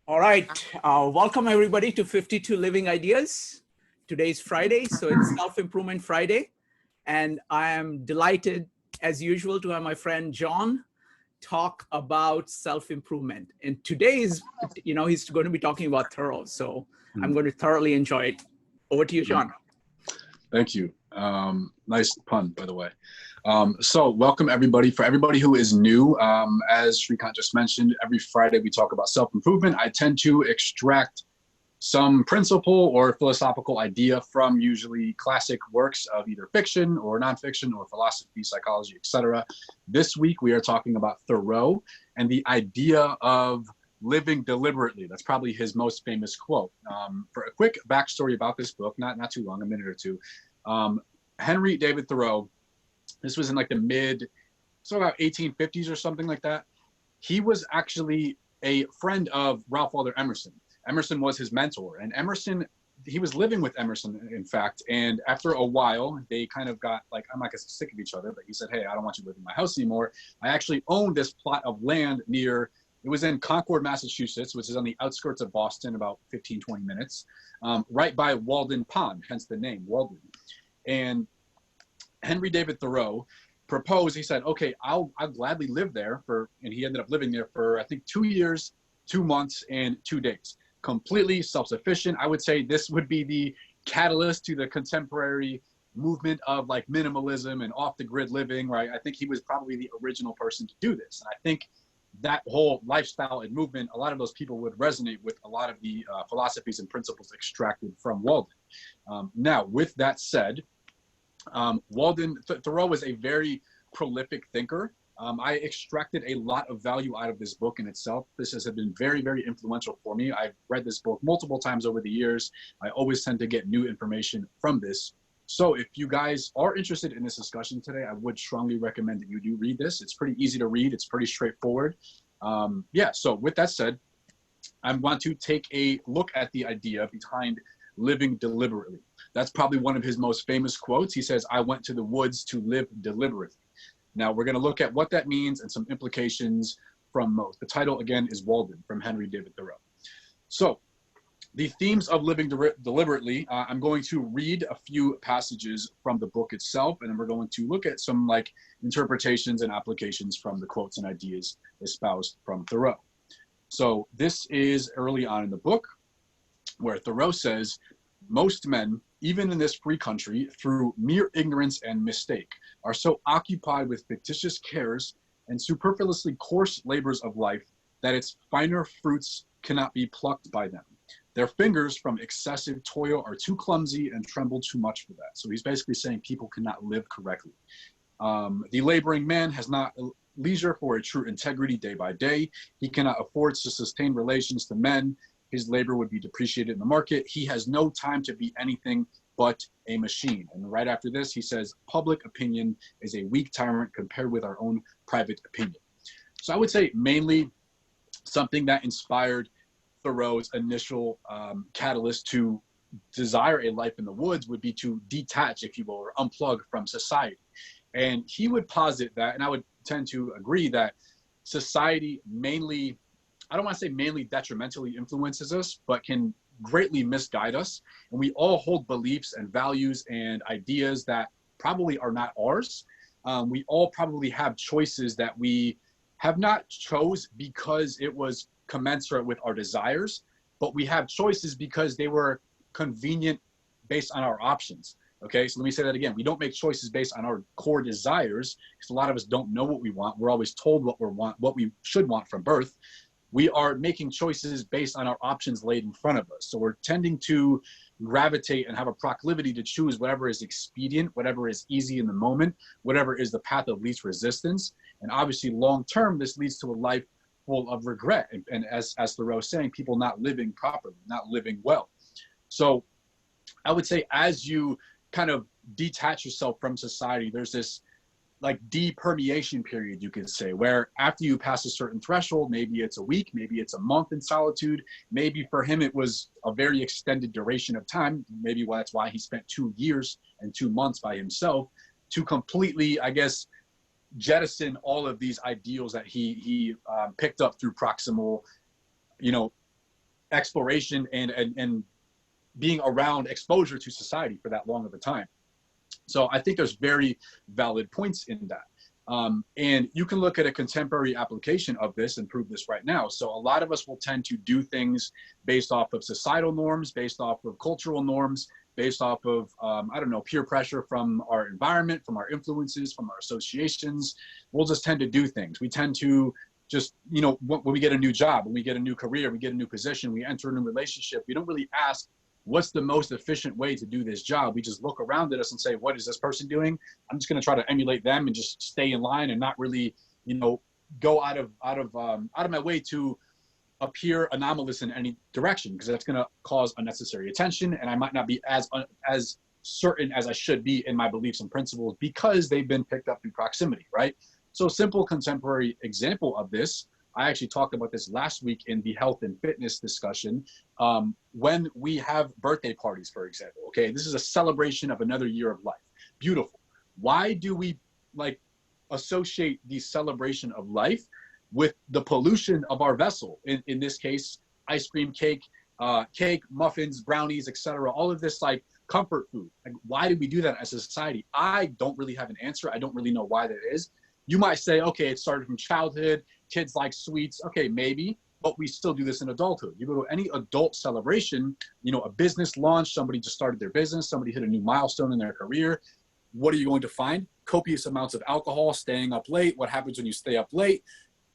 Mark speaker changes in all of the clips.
Speaker 1: All right. Welcome everybody to 52 Living Ideas. Today's Friday, so it's Self-Improvement Friday. And I am delighted, as usual, to have my friend John talk about self-improvement. And today is, he's going to be talking about Thoreau. So I'm going to thoroughly enjoy it. Over to you, John.
Speaker 2: Thank you. Nice pun, by the way. So welcome everybody. For everybody who is new, as Shrikant just mentioned, every Friday we talk about self-improvement. I tend to extract some principle or philosophical idea from usually classic works of either fiction or nonfiction or philosophy, psychology, etc. This week we are talking about Thoreau and the idea of living deliberately. That's probably his most famous quote. For a quick backstory about this book, not too long, a minute or two. Henry David Thoreau, this was in like the about 1850s or something like that. He was actually a friend of Ralph Waldo Emerson. Emerson was his mentor, and he was living with Emerson, in fact, and after a while, they kind of got like, I'm not gonna say sick of each other, but he said, hey, I don't want you to live in my house anymore. I actually own this plot of land it was in Concord, Massachusetts, which is on the outskirts of Boston, about 15, 20 minutes, right by Walden Pond, hence the name, Walden. And Henry David Thoreau proposed, he said, okay, I'll gladly live there and he ended up living there for, I think, 2 years, 2 months, and 2 days. Completely self-sufficient. I would say this would be the catalyst to the contemporary movement of like minimalism and off-the-grid living, right? I think he was probably the original person to do this. And I think that whole lifestyle and movement, a lot of those people would resonate with a lot of the philosophies and principles extracted from Walden. Now, with that said, Thoreau was a very prolific thinker. I extracted a lot of value out of this book in itself. This has been very, very influential for me. I've read this book multiple times over the years. I always tend to get new information from this. So if you guys are interested in this discussion today, I would strongly recommend that you do read this. It's pretty easy to read. It's pretty straightforward. So with that said, I want to take a look at the idea behind living deliberately. That's probably one of his most famous quotes. He says, I went to the woods to live deliberately. Now we're going to look at what that means and some implications from most. The title again is Walden from Henry David Thoreau. So the themes of living deliberately, I'm going to read a few passages from the book itself, and then we're going to look at some like interpretations and applications from the quotes and ideas espoused from Thoreau. So this is early on in the book, where Thoreau says, most men, even in this free country, through mere ignorance and mistake, are so occupied with fictitious cares and superfluously coarse labors of life that its finer fruits cannot be plucked by them. Their fingers from excessive toil are too clumsy and tremble too much for that. So he's basically saying people cannot live correctly. The laboring man has not leisure for a true integrity day by day. He cannot afford to sustain relations to men. His labor would be depreciated in the market. He has no time to be anything but a machine. And right after this, he says, public opinion is a weak tyrant compared with our own private opinion. So I would say mainly something that inspired Thoreau's initial catalyst to desire a life in the woods would be to detach, if you will, or unplug from society. And he would posit that, and I would tend to agree that society mainly, I don't want to say mainly detrimentally influences us, but can greatly misguide us. And we all hold beliefs and values and ideas that probably are not ours. We all probably have choices that we have not chose because it was commensurate with our desires, but we have choices because they were convenient based on our options. Okay, so let me say that again. We don't make choices based on our core desires, because a lot of us don't know what we want. We're always told what we should want from birth. We are making choices based on our options laid in front of us. So we're tending to gravitate and have a proclivity to choose whatever is expedient, whatever is easy in the moment, whatever is the path of least resistance. And obviously long-term, this leads to a life full of regret. And as Thoreau is saying, people not living properly, not living well. So I would say as you kind of detach yourself from society, there's this like depermeation period, you could say, where after you pass a certain threshold, maybe it's a week, maybe it's a month in solitude, maybe for him it was a very extended duration of time, maybe that's why he spent 2 years and 2 months by himself, to completely, I guess, jettison all of these ideals that he picked up through proximal, exploration and being around exposure to society for that long of a time. So I think there's very valid points in that. And you can look at a contemporary application of this and prove this right now. So a lot of us will tend to do things based off of societal norms, based off of cultural norms, based off of, I don't know, peer pressure from our environment, from our influences, from our associations. We'll just tend to do things. We tend to just, you know, when we get a new job, when we get a new career, we get a new position, we enter a new relationship, we don't really ask, what's the most efficient way to do this job? We just look around at us and say, what is this person doing? I'm just going to try to emulate them and just stay in line and not really, you know, go out of my way to appear anomalous in any direction, because that's going to cause unnecessary attention, and I might not be as certain as I should be in my beliefs and principles because they've been picked up through proximity, right? So, simple contemporary example of this, I actually talked about this last week in the health and fitness discussion. When we have birthday parties, for example, okay, this is a celebration of another year of life. Beautiful. Why do we like associate the celebration of life with the pollution of our vessel? In this case, ice cream, cake, muffins, brownies, etc. All of this like comfort food. Like, why do we do that as a society? I don't really have an answer. I don't really know why that is. You might say, okay, it started from childhood. Kids like sweets. Okay, maybe, but we still do this in adulthood. You go to any adult celebration, you know, a business launch, somebody just started their business, somebody hit a new milestone in their career. What are you going to find? Copious amounts of alcohol, staying up late. What happens when you stay up late?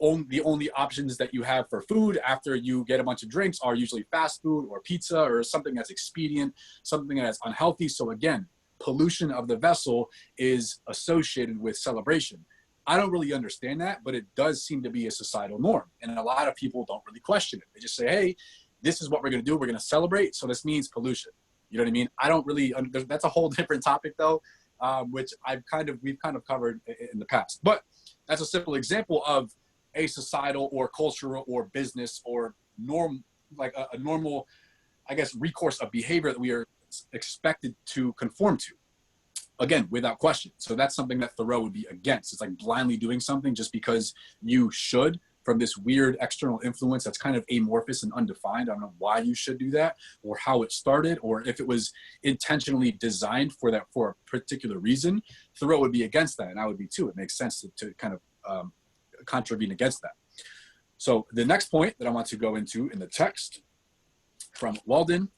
Speaker 2: The only options that you have for food after you get a bunch of drinks are usually fast food or pizza or something that's expedient, something that's unhealthy. So again, pollution of the vessel is associated with celebration. I don't really understand that, but it does seem to be a societal norm. And a lot of people don't really question it. They just say, hey, this is what we're going to do. We're going to celebrate. So this means pollution. You know what I mean? I don't really, that's a whole different topic though, which we've kind of covered in the past. But that's a simple example of a societal or cultural or business or norm, like a normal, I guess, recourse of behavior that we are expected to conform to. Again, without question. So that's something that Thoreau would be against. It's like blindly doing something just because you should, from this weird external influence that's kind of amorphous and undefined. I don't know why you should do that or how it started or if it was intentionally designed for that for a particular reason. Thoreau would be against that, and I would be too. It makes sense to kind of contravene against that. So the next point that I want to go into in the text from Walden,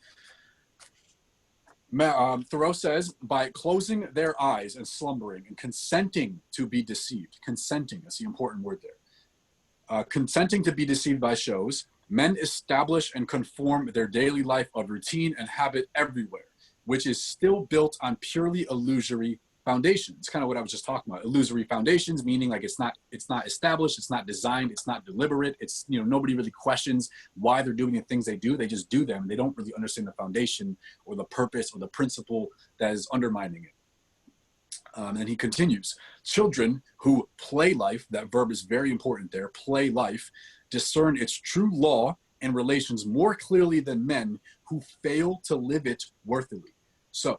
Speaker 2: Thoreau says, by closing their eyes and slumbering and consenting to be deceived, consenting, that's the important word there, consenting to be deceived by shows, men establish and conform their daily life of routine and habit everywhere, which is still built on purely illusory foundations. It's kind of what I was just talking about. Illusory foundations, meaning like it's not established, it's not designed, it's not deliberate. It's, you know, nobody really questions why they're doing the things they do. They just do them. They don't really understand the foundation or the purpose or the principle that is undermining it. And he continues, children who play life, that verb is very important there, play life, discern its true law and relations more clearly than men who fail to live it worthily. So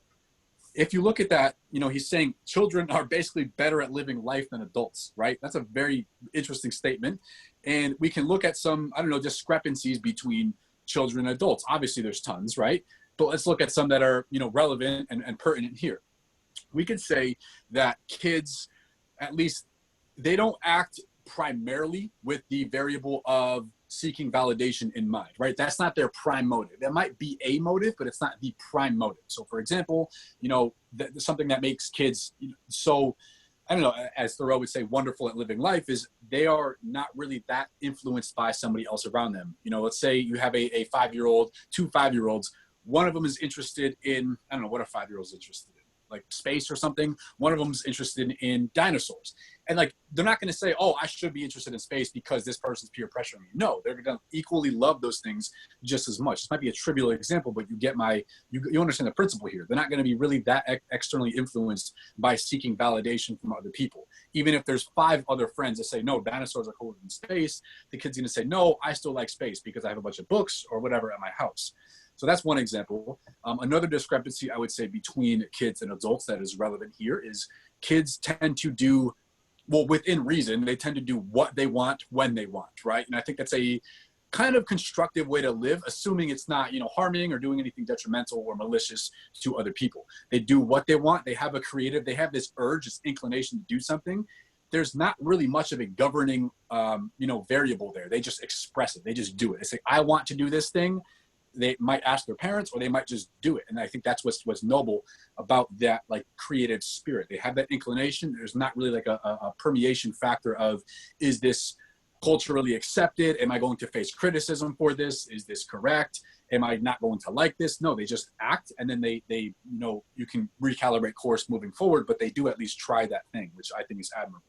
Speaker 2: if you look at that, you know, he's saying children are basically better at living life than adults, right? That's a very interesting statement. And we can look at some, I don't know, discrepancies between children and adults. Obviously there's tons, right? But let's look at some that are, you know, relevant and pertinent here. We could say that kids, at least, they don't act primarily with the variable of seeking validation in mind, right? That's not their prime motive. That might be a motive, but it's not the prime motive. So for example, you know, something that makes kids so, I don't know, as Thoreau would say, wonderful at living life is they are not really that influenced by somebody else around them. You know, let's say you have a 5-year-old, 2 5-year-olds. One of them is interested in, I don't know what a 5-year-old's interested in, like space or something. One of them's interested in dinosaurs. And like, they're not going to say, oh, I should be interested in space because this person's peer pressuring me. No, they're going to equally love those things just as much. This might be a trivial example, but you get you understand the principle here. They're not going to be really that externally influenced by seeking validation from other people. Even if there's 5 other friends that say, no, dinosaurs are cooler than space, the kid's going to say, no, I still like space because I have a bunch of books or whatever at my house. So that's one example. Another discrepancy I would say between kids and adults that is relevant here is kids tend to do, well, within reason, they tend to do what they want when they want, right? And I think that's a kind of constructive way to live, assuming it's not, harming or doing anything detrimental or malicious to other people. They do what they want. They have this urge, this inclination to do something. There's not really much of a governing, variable there. They just express it. They just do it. They say, I want to do this thing. They might ask their parents, or they might just do it. And I think that's what's noble about that, like, creative spirit. They have that inclination. There's not really like a permeation factor of, is this culturally accepted? Am I going to face criticism for this? Is this correct? Am I not going to like this? No, they just act, and then they you can recalibrate course moving forward, but they do at least try that thing, which I think is admirable.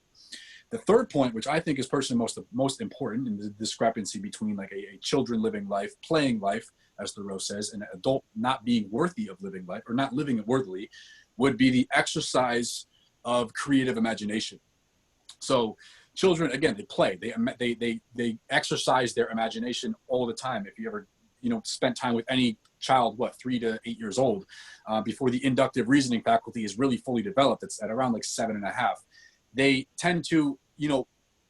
Speaker 2: The third point, which I think is personally most important in the discrepancy between like a children living life, playing life, as Thoreau says, and an adult not being worthy of living life, or not living it worthily, would be the exercise of creative imagination. So children, again, they play, they exercise their imagination all the time. If you ever, spent time with any child, 3 to 8 years old, before the inductive reasoning faculty is really fully developed, it's at around like 7.5. They tend to,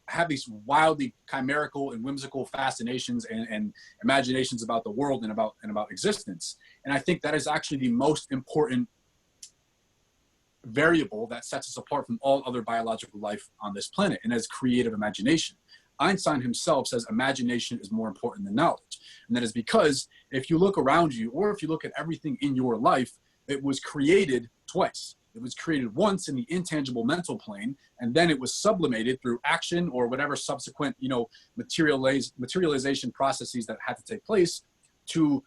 Speaker 2: have these wildly chimerical and whimsical fascinations and imaginations about the world and about existence. And I think that is actually the most important variable that sets us apart from all other biological life on this planet, and as creative imagination. Einstein himself says imagination is more important than knowledge. And that is because if you look around you, or if you look at everything in your life, it was created twice. It was created once in the intangible mental plane, and then it was sublimated through action or whatever subsequent, materialization processes that had to take place to,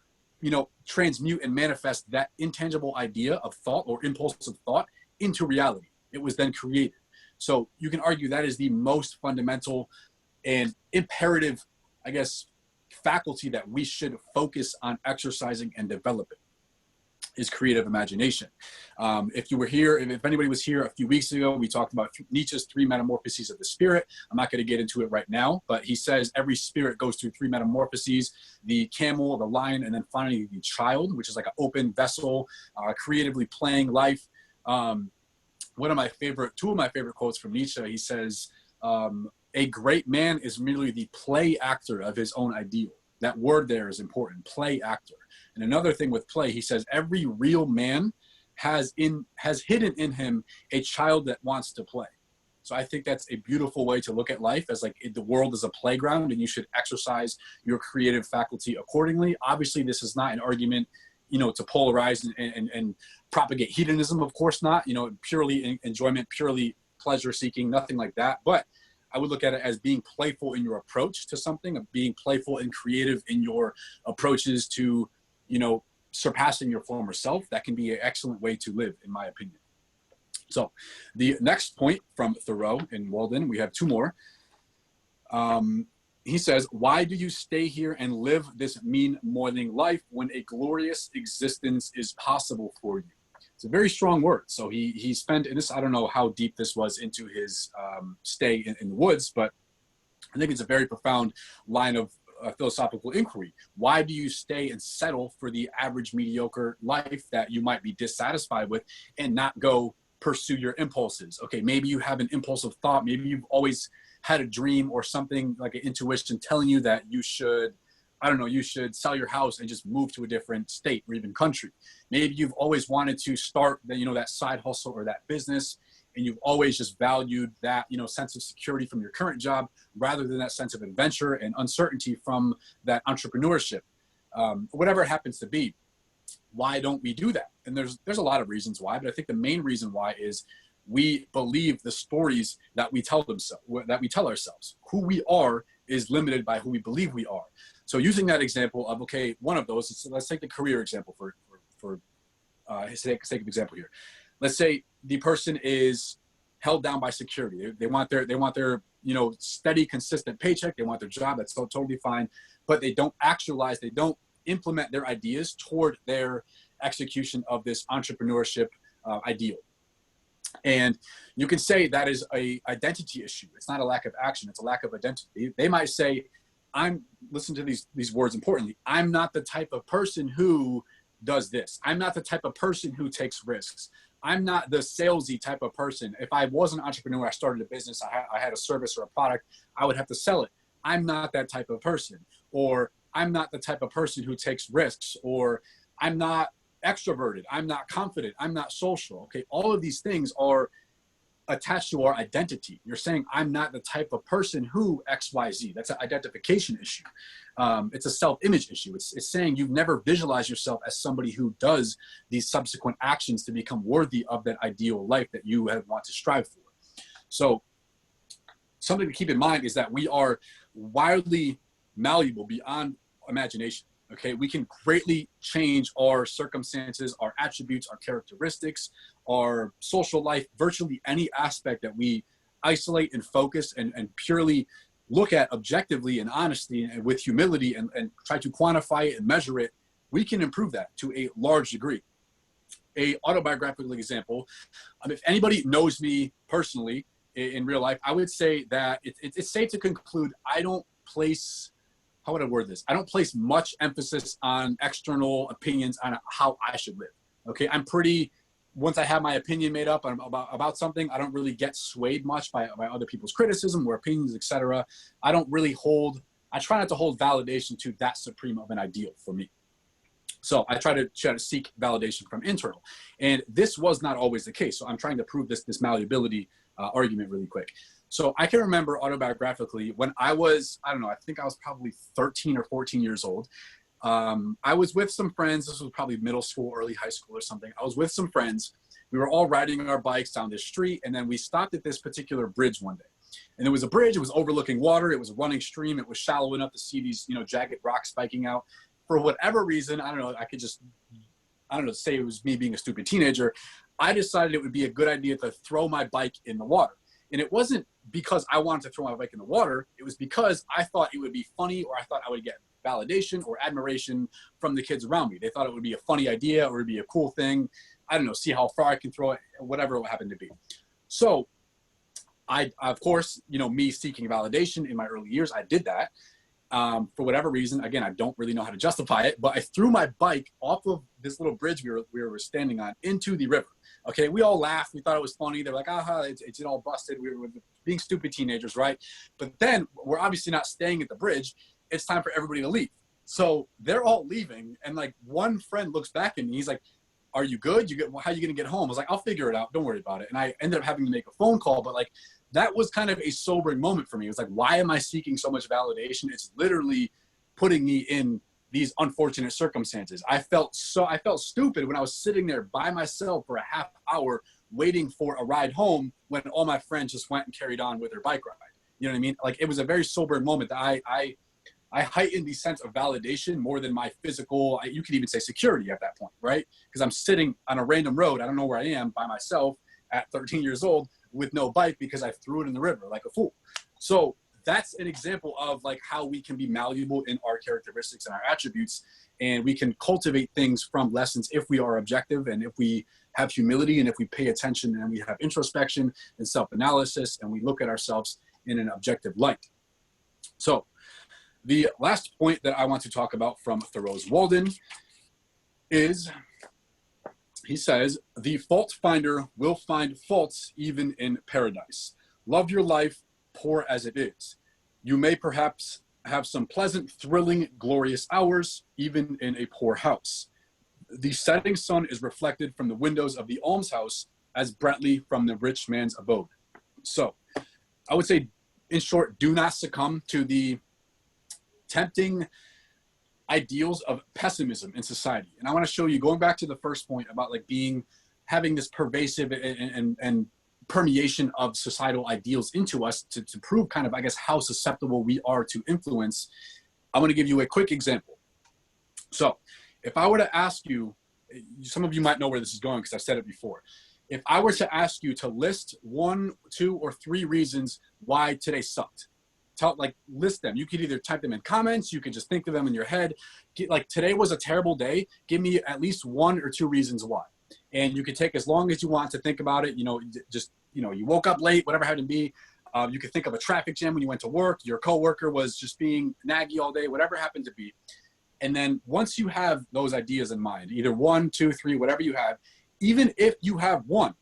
Speaker 2: transmute and manifest that intangible idea of thought or impulse of thought into reality. It was then created. So you can argue that is the most fundamental and imperative, I guess, faculty that we should focus on exercising and developing, is creative imagination. If you were here, if anybody was here a few weeks ago, we talked about Nietzsche's 3 metamorphoses of the spirit. I'm not going to get into it right now, but he says every spirit goes through 3 metamorphoses: the camel, the lion, and then finally the child, which is like an open vessel, creatively playing life. Two of my favorite quotes from Nietzsche, he says, a great man is merely the play actor of his own ideal. That word there is important, play actor. And another thing with play, he says, every real man has hidden in him a child that wants to play. So I think that's a beautiful way to look at life, as like the world is a playground, and you should exercise your creative faculty accordingly. Obviously, this is not an argument, to polarize and propagate hedonism. Of course not, purely enjoyment, purely pleasure seeking, nothing like that. But I would look at it as being playful in your approach to something, of being playful and creative in your approaches to, surpassing your former self. That can be an excellent way to live, in my opinion. So the next point from Thoreau in Walden, we have 2 more. He says, why do you stay here and live this mean moiling life when a glorious existence is possible for you? It's a very strong word. So he spent, and this, I don't know how deep this was into his stay in the woods, but I think it's a very profound line of philosophical inquiry. Why do you stay and settle for the average mediocre life that you might be dissatisfied with and not go pursue your impulses? Okay, maybe you have an impulsive thought. Maybe you've always had a dream or something like an intuition telling you that you should, you should sell your house and just move to a different state or even country. Maybe you've always wanted to start that side hustle or that business, and you've always just valued that, sense of security from your current job rather than that sense of adventure and uncertainty from that entrepreneurship. Whatever it happens to be, why don't we do that? And there's a lot of reasons why, but I think the main reason why is we believe the stories that we tell ourselves. Who we are is limited by who we believe we are. So using that example of, okay, one of those, let's take the career example for sake of example here. Let's say the person is held down by security. They want their steady, consistent paycheck. They want their job. That's totally fine. But they don't actualize, they don't implement their ideas toward their execution of this entrepreneurship ideal. And you can say that is a identity issue. It's not a lack of action. It's a lack of identity. They might say, listen to these words importantly, I'm not the type of person who does this. I'm not the type of person who takes risks. I'm not the salesy type of person. If I was an entrepreneur, I started a business, I had a service or a product, I would have to sell it. I'm not that type of person, or I'm not the type of person who takes risks, or I'm not extroverted, I'm not confident, I'm not social. Okay, all of these things are attached to our identity. You're saying I'm not the type of person who XYZ. That's an identification issue. It's a self-image issue. It's saying you've never visualized yourself as somebody who does these subsequent actions to become worthy of that ideal life that you want to strive for. So something to keep in mind is that we are wildly malleable beyond imagination. Okay, we can greatly change our circumstances, our attributes, our characteristics, our social life, virtually any aspect that we isolate and focus and purely look at objectively and honestly and with humility and try to quantify it and measure it. We can improve that to a large degree. A autobiographical example, if anybody knows me personally in real life, I would say that it's safe to conclude I don't place, how would I word this? I don't place much emphasis on external opinions on how I should live. Okay, I'm pretty, once I have my opinion made up about something, I don't really get swayed much by other people's criticism or opinions, etc. I don't really I try not to hold validation to that supreme of an ideal for me. So I try to seek validation from internal. And this was not always the case. So I'm trying to prove this malleability argument really quick. So I can remember autobiographically when I was, I don't know, I think I was probably 13 or 14 years old. I was with some friends. This was probably middle school, early high school or something. I was with some friends. We were all riding our bikes down this street. And then we stopped at this particular bridge one day. And it was a bridge. It was overlooking water. It was a running stream. It was shallow enough to see these, jagged rocks spiking out. For whatever reason, I don't know, say it was me being a stupid teenager. I decided it would be a good idea to throw my bike in the water. And it wasn't because I wanted to throw my bike in the water. It was because I thought it would be funny, or I thought I would get validation or admiration from the kids around me. They thought it would be a funny idea or it'd be a cool thing. I don't know, see how far I can throw it, whatever it happened to be. So I, of course, me seeking validation in my early years, I did that. For whatever reason, again, I don't really know how to justify it, but I threw my bike off of this little bridge we were standing on into the river. Okay, we all laughed. We thought it was funny. They're like, aha, it's all busted. We were being stupid teenagers, right? But then we're obviously not staying at the bridge. It's time for everybody to leave. So they're all leaving, and like one friend looks back at me. He's like, "Are you good? How are you gonna get home?" I was like, "I'll figure it out. Don't worry about it." And I ended up having to make a phone call, but like that was kind of a sobering moment for me. It was like, why am I seeking so much validation? It's literally putting me in these unfortunate circumstances. I felt stupid when I was sitting there by myself for a half hour waiting for a ride home when all my friends just went and carried on with their bike ride. You know what I mean? Like, it was a very sobering moment that I heightened the sense of validation more than my physical, you could even say security at that point, right? Because I'm sitting on a random road. I don't know where I am by myself at 13 years old with no bike because I threw it in the river like a fool. So that's an example of like how we can be malleable in our characteristics and our attributes, and we can cultivate things from lessons if we are objective and if we have humility and if we pay attention and we have introspection and self-analysis and we look at ourselves in an objective light. So the last point that I want to talk about from Thoreau's Walden is, he says, the fault finder will find faults even in paradise. Love your life, poor as it is. You may perhaps have some pleasant, thrilling, glorious hours, even in a poor house. The setting sun is reflected from the windows of the almshouse as brightly from the rich man's abode. So I would say, in short, do not succumb to the tempting ideals of pessimism in society. And I want to show you, going back to the first point about like having this pervasive and permeation of societal ideals into us to prove kind of, I guess, how susceptible we are to influence. I'm going to give you a quick example. So if I were to ask you, some of you might know where this is going because I've said it before. If I were to ask you to list 1, 2, or 3 reasons why today sucked, list them. You could either type them in comments. You could just think of them in your head. Like, today was a terrible day. Give me at least 1 or 2 reasons why. And you could take as long as you want to think about it. You woke up late, whatever it had to be. You could think of a traffic jam when you went to work. Your coworker was just being naggy all day, whatever it happened to be. And then once you have those ideas in mind, either 1, 2, 3, whatever you have, even if you have 1,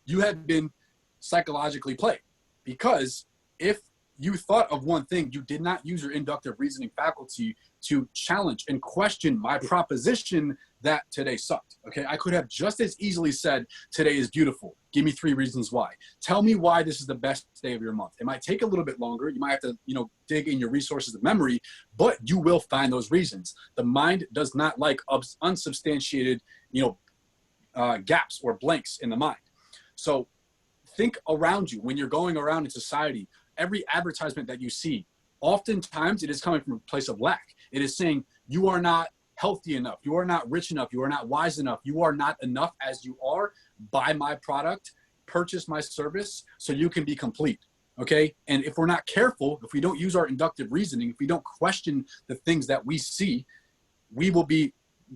Speaker 2: you have been psychologically played. Because if you thought of one thing, you did not use your inductive reasoning faculty to challenge and question my proposition that today sucked. Okay, I could have just as easily said today is beautiful. Give me 3 reasons why. Tell me why this is the best day of your month. It might take a little bit longer. You might have to, dig in your resources of memory, but you will find those reasons. The mind does not like unsubstantiated, gaps or blanks in the mind. So think around you when you're going around in society. Every advertisement that you see, oftentimes it is coming from a place of lack. It is saying you are not healthy enough, you are not rich enough, you are not wise enough, you are not enough as you are. Buy my product, purchase my service so you can be complete. Okay. And if we're not careful, if we don't use our inductive reasoning, if we don't question the things that we see, we will be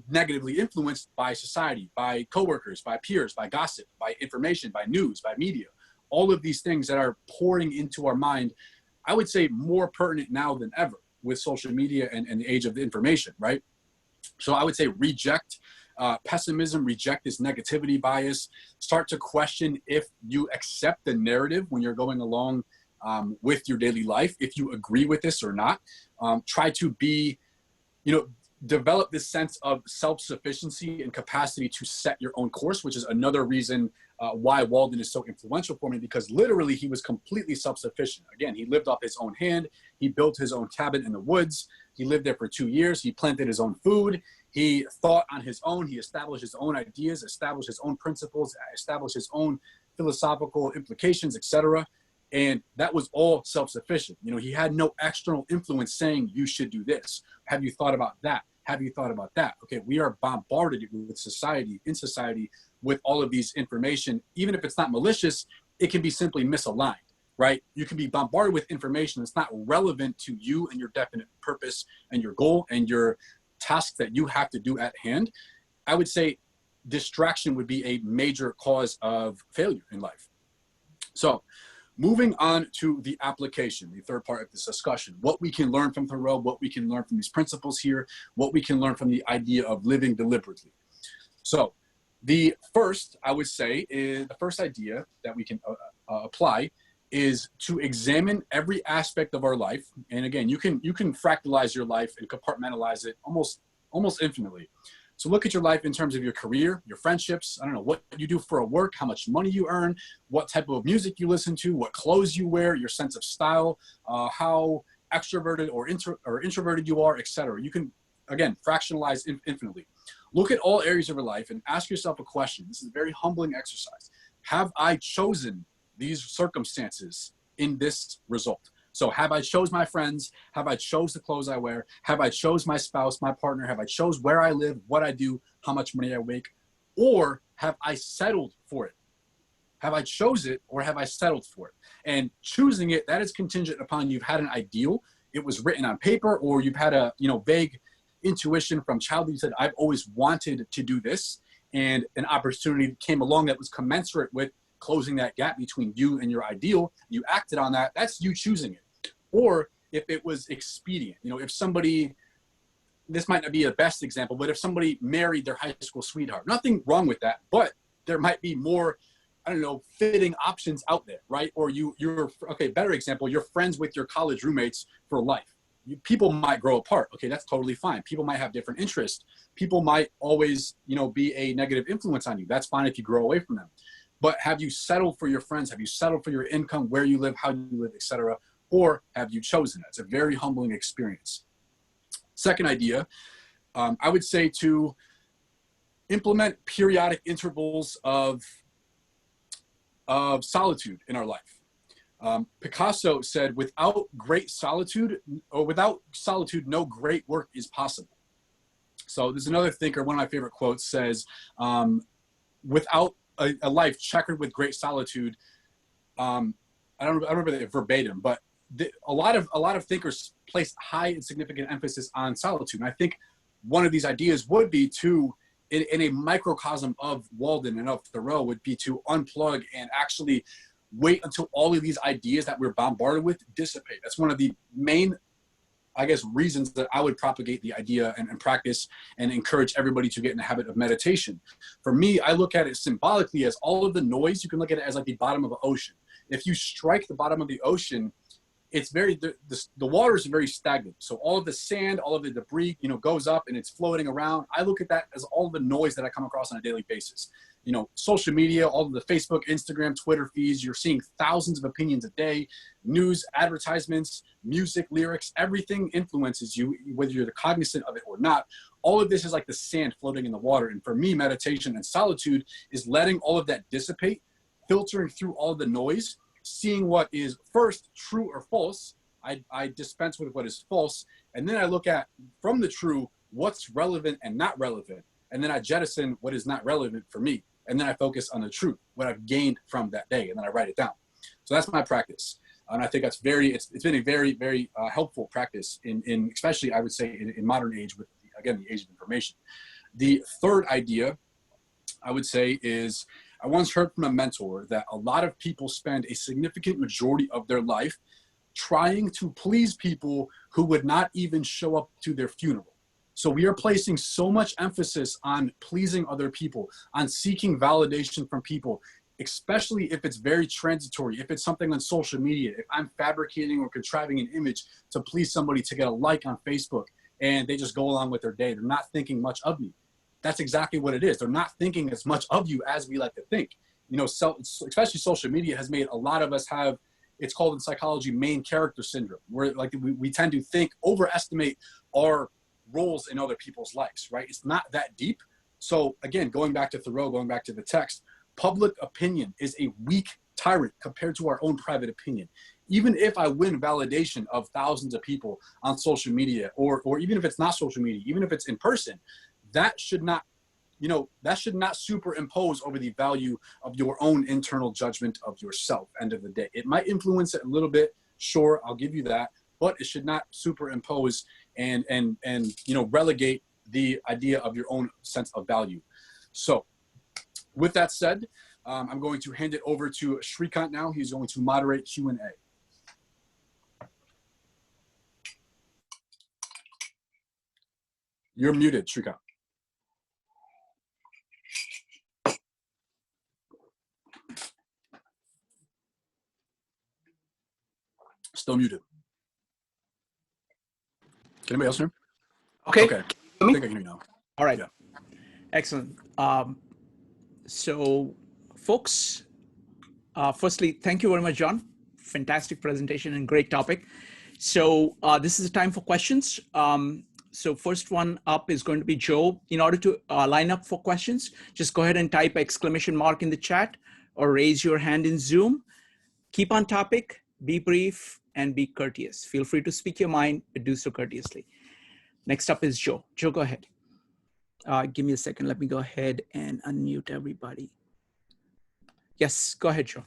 Speaker 2: negatively influenced by society, by coworkers, by peers, by gossip, by information, by news, by media. All of these things that are pouring into our mind, I would say more pertinent now than ever with social media and the age of the information, right? So I would say reject pessimism, reject this negativity bias, start to question if you accept the narrative when you're going along with your daily life, if you agree with this or not. Try to be, develop this sense of self-sufficiency and capacity to set your own course, which is another reason why Walden is so influential for me, because literally he was completely self-sufficient. Again, he lived off his own hand. He built his own cabin in the woods. He lived there for 2 years. He planted his own food. He thought on his own. He established his own ideas, established his own principles, established his own philosophical implications, etc. And that was all self-sufficient. He had no external influence saying you should do this. Have you thought about that? Have you thought about that? Okay, we are bombarded with society, with all of these information. Even if it's not malicious, it can be simply misaligned, right? You can be bombarded with information that's not relevant to you and your definite purpose and your goal and your tasks that you have to do at hand. I would say distraction would be a major cause of failure in life. So moving on to the application, the third part of this discussion, what we can learn from Thoreau, what we can learn from these principles here, what we can learn from the idea of living deliberately. So the first, I would say, is the first idea that we can apply is to examine every aspect of our life. And again, you can fractalize your life and compartmentalize it almost infinitely. So look at your life in terms of your career, your friendships, I don't know, what you do for a work, how much money you earn, what type of music you listen to, what clothes you wear, your sense of style, how extroverted or introverted you are, etc. You can, again, fractionalize infinitely. Look at all areas of your life and ask yourself a question. This is a very humbling exercise. Have I chosen these circumstances in this result? So have I chose my friends? Have I chose the clothes I wear? Have I chose my spouse, my partner? Have I chose where I live, what I do, how much money I make? Or have I settled for it? Have I chose it or have I settled for it? And choosing it, that is contingent upon you've had an ideal. It was written on paper, or you've had a vague intuition from childhood. You said, I've always wanted to do this. And an opportunity came along that was commensurate with closing that gap between you and your ideal. You acted on that. That's you choosing it. Or if it was expedient, if somebody, this might not be a best example, but if somebody married their high school sweetheart, nothing wrong with that, but there might be more, I don't know, fitting options out there, right? Or better example, you're friends with your college roommates for life. People might grow apart. Okay, that's totally fine. People might have different interests. People might always, be a negative influence on you. That's fine if you grow away from them. But have you settled for your friends? Have you settled for your income, where you live, how you live, etc.? Or have you chosen it? It's a very humbling experience. Second idea, I would say to implement periodic intervals of solitude in our life. Picasso said, without solitude, no great work is possible. So there's another thinker, one of my favorite quotes says, without a life checkered with great solitude, I don't remember it verbatim, but a lot of thinkers place high and significant emphasis on solitude. And I think one of these ideas would be to, in a microcosm of Walden and of Thoreau, would be to unplug and actually wait until all of these ideas that we're bombarded with dissipate. That's one of the main, reasons that I would propagate the idea and practice and encourage everybody to get in the habit of meditation. For me, I look at it symbolically as all of the noise. You can look at it as like the bottom of an ocean. If you strike the bottom of the ocean, it's very, the water is very stagnant. So all of the sand, all of the debris, you know, goes up and it's floating around. I look at that as all the noise that I come across on a daily basis. You know, social media, all of the Facebook, Instagram, Twitter feeds, you're seeing thousands of opinions a day, news, advertisements, music, lyrics, everything influences you, whether you're cognizant of it or not. All of this is like the sand floating in the water. And for me, meditation and solitude is letting all of that dissipate, filtering through all the noise, seeing what is first true or false. I dispense with what is false. And then I look at, from the true, what's relevant and not relevant. And then I jettison what is not relevant for me. And then I focus on the truth, what I've gained from that day. And then I write it down. So that's my practice. And I think that's it's been a very, very helpful practice in especially, I would say, in modern age with, again, the age of information. The third idea, I would say, is I once heard from a mentor that a lot of people spend a significant majority of their life trying to please people who would not even show up to their funeral. So we are placing so much emphasis on pleasing other people, on seeking validation from people, especially if it's very transitory, if it's something on social media, if I'm fabricating or contriving an image to please somebody to get a like on Facebook and they just go along with their day. They're not thinking much of me. That's exactly what it is. They're not thinking as much of you as we like to think. You know, especially social media has made a lot of us have, it's called in psychology, main character syndrome, where like we tend to overestimate our roles in other people's lives, right? It's not that deep. So again, going back to Thoreau, going back to the text, public opinion is a weak tyrant compared to our own private opinion. Even if I win validation of thousands of people on social media, or even if it's not social media, even if it's in person, that should not, you know, that should not superimpose over the value of your own internal judgment of yourself. End of the day, it might influence it a little bit. Sure, I'll give you that, but it should not superimpose and you know, relegate the idea of your own sense of value. So, with that said, I'm going to hand it over to Shrikant now. He's going to moderate Q&A. You're muted, Shrikant. Still muted. Can anybody else hear him?
Speaker 1: Okay.
Speaker 2: Okay. I think I can hear you now.
Speaker 1: All right.
Speaker 2: Yeah.
Speaker 1: Excellent. So, folks, firstly, thank you very much, John. Fantastic presentation and great topic. So this is the time for questions. So first one up is going to be Joe. In order to line up for questions, just go ahead and type !mark in the chat or raise your hand in Zoom. Keep on topic, be brief, and be courteous. Feel free to speak your mind, but do so courteously. Next up is Joe. Joe, go ahead. Give me a second. Let me go ahead and unmute everybody. Yes, go ahead, Joe.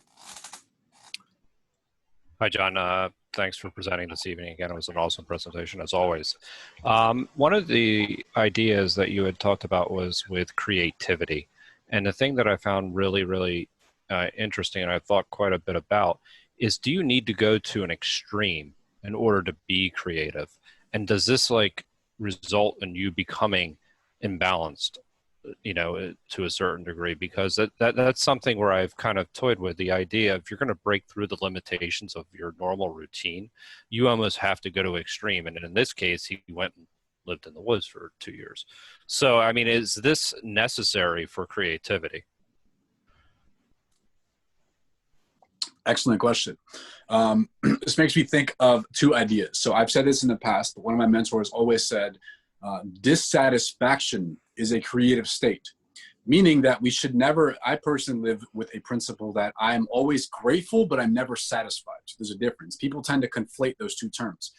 Speaker 3: Hi, John. Thanks for presenting this evening. Again, it was an awesome presentation, as always. One of the ideas that you had talked about was with creativity. And the thing that I found really, really interesting, and I thought quite a bit about, is do you need to go to an extreme in order to be creative? And does this like result in you becoming imbalanced, you know, to a certain degree? Because that's something where I've kind of toyed with the idea, if you're going to break through the limitations of your normal routine, you almost have to go to extreme. And in this case, he went and lived in the woods for 2 years. So, I mean, is this necessary for creativity?
Speaker 2: Excellent question. This makes me think of two ideas. So I've said this in the past, but one of my mentors always said, dissatisfaction is a creative state, meaning that we should never, I personally live with a principle that I'm always grateful, but I'm never satisfied. So there's a difference. People tend to conflate those two terms.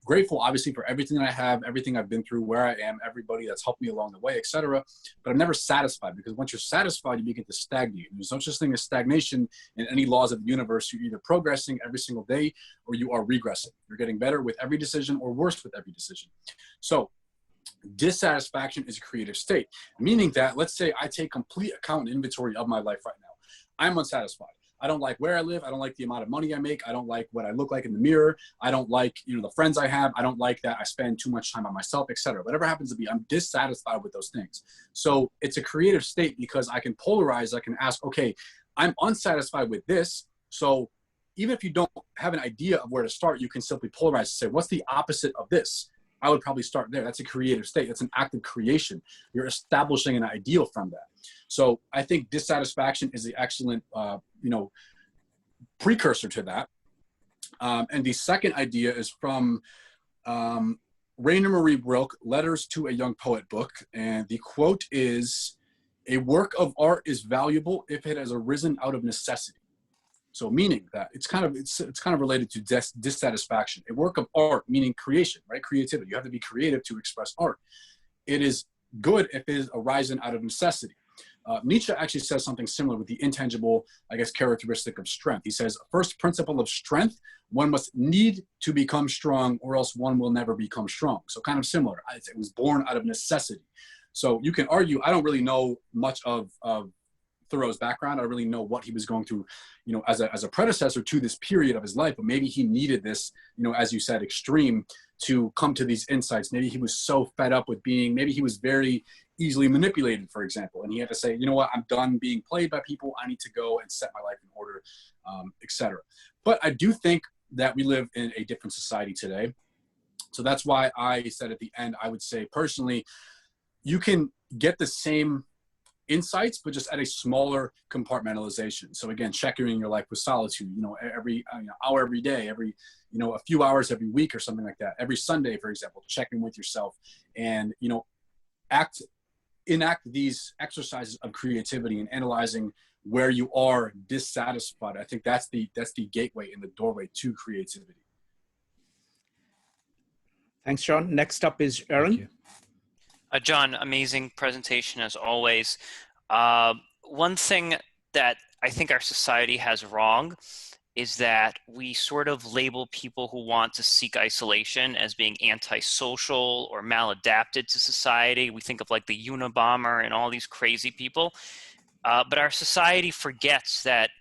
Speaker 2: Grateful, obviously, for everything that I have, everything I've been through, where I am, everybody that's helped me along the way, etc. But I'm never satisfied, because once you're satisfied, you begin to stagnate. And there's no such thing as stagnation in any laws of the universe. You're either progressing every single day or you are regressing. You're getting better with every decision or worse with every decision. So dissatisfaction is a creative state, meaning that, let's say I take complete account and inventory of my life right now. I'm unsatisfied. I don't like where I live. I don't like the amount of money I make. I don't like what I look like in the mirror. I don't like, the friends I have. I don't like that I spend too much time by myself, etc. Whatever happens to be, I'm dissatisfied with those things. So it's a creative state, because I can polarize. I can ask, okay, I'm unsatisfied with this. So even if you don't have an idea of where to start, you can simply polarize and say, what's the opposite of this? I would probably start there. That's a creative state. That's an act of creation. You're establishing an ideal from that. So I think dissatisfaction is the excellent, precursor to that. And the second idea is from Rainer Marie Rilke, Letters to a Young Poet book. And the quote is, "A work of art is valuable if it has arisen out of necessity." So meaning that it's kind of related to dissatisfaction. A work of art, meaning creation, right? Creativity. You have to be creative to express art. It is good if it is arisen out of necessity. Nietzsche actually says something similar with the intangible, characteristic of strength. He says, first principle of strength, one must need to become strong or else one will never become strong. So kind of similar. It was born out of necessity. So you can argue, I don't really know much of Thoreau's background. I don't really know what he was going through, as a predecessor to this period of his life, but maybe he needed this, as you said, extreme to come to these insights. Maybe he was so fed up with maybe he was very easily manipulated, for example, and he had to say, you know what, I'm done being played by people. I need to go and set my life in order, etc. But I do think that we live in a different society today. So that's why I said at the end, I would say personally, you can get the same insights, but just at a smaller compartmentalization. So again, checking your life with solitude, every hour every day, a few hours every week or something like that. Every Sunday, for example, checking with yourself and, enact these exercises of creativity and analyzing where you are dissatisfied. I think that's the gateway and the doorway to creativity.
Speaker 1: Thanks, John. Next up is Aaron.
Speaker 4: John, amazing presentation as always. One thing that I think our society has wrong is that we sort of label people who want to seek isolation as being antisocial or maladapted to society. We think of like the Unabomber and all these crazy people. But our society forgets that,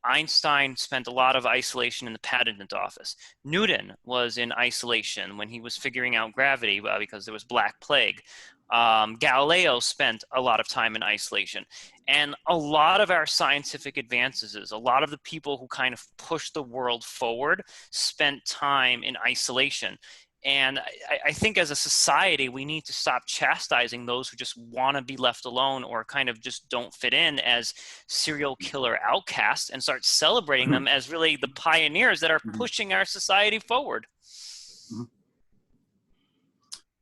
Speaker 4: Einstein spent a lot of isolation in the patent office. Newton was in isolation when he was figuring out gravity because there was Black Plague. Galileo spent a lot of time in isolation. And a lot of our scientific advances, a lot of the people who kind of pushed the world forward spent time in isolation. And I think as a society, we need to stop chastising those who just want to be left alone or kind of just don't fit in as serial killer outcasts and start celebrating them as really the pioneers that are pushing our society forward.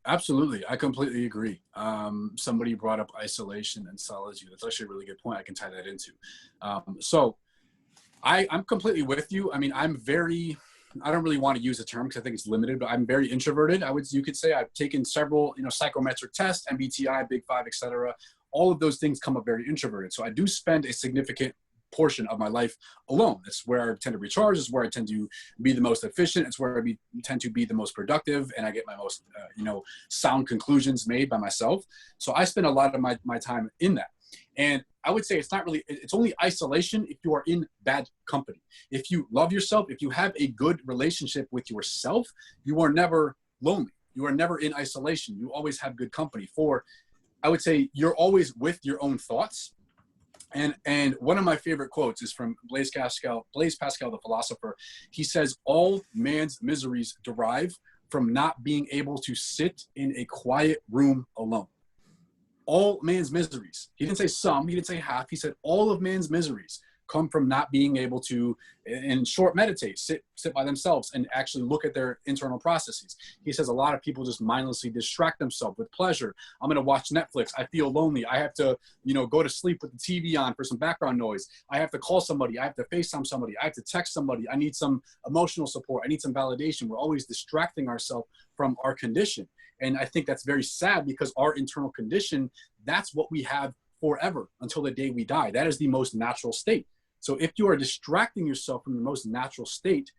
Speaker 2: Absolutely. I completely agree. Somebody brought up isolation and solitude. That's actually a really good point. I can tie that into. So I'm completely with you. I mean, I don't really want to use the term because I think it's limited, but I'm very introverted. You could say I've taken several, psychometric tests, MBTI, Big Five, etc. All of those things come up very introverted. So I do spend a significant portion of my life alone. It's where I tend to recharge. It's where I tend to be the most efficient. It's where I tend to be the most productive, and I get my most, sound conclusions made by myself. So I spend a lot of my time in that. And I would say it's only isolation if you are in bad company. If you love yourself, if you have a good relationship with yourself, you are never lonely. You are never in isolation. You always have good company. I would say you're always with your own thoughts. And one of my favorite quotes is from Blaise Pascal, the philosopher. He says, all man's miseries derive from not being able to sit in a quiet room alone. All man's miseries. He didn't say some, he didn't say half. He said all of man's miseries come from not being able to, in short, meditate, sit by themselves and actually look at their internal processes. He says a lot of people just mindlessly distract themselves with pleasure. I'm going to watch Netflix. I feel lonely. I have to, go to sleep with the TV on for some background noise. I have to call somebody. I have to FaceTime somebody. I have to text somebody. I need some emotional support. I need some validation. We're always distracting ourselves from our condition. And I think that's very sad because our internal condition, that's what we have forever until the day we die. That is the most natural state. So if you are distracting yourself from the most natural state,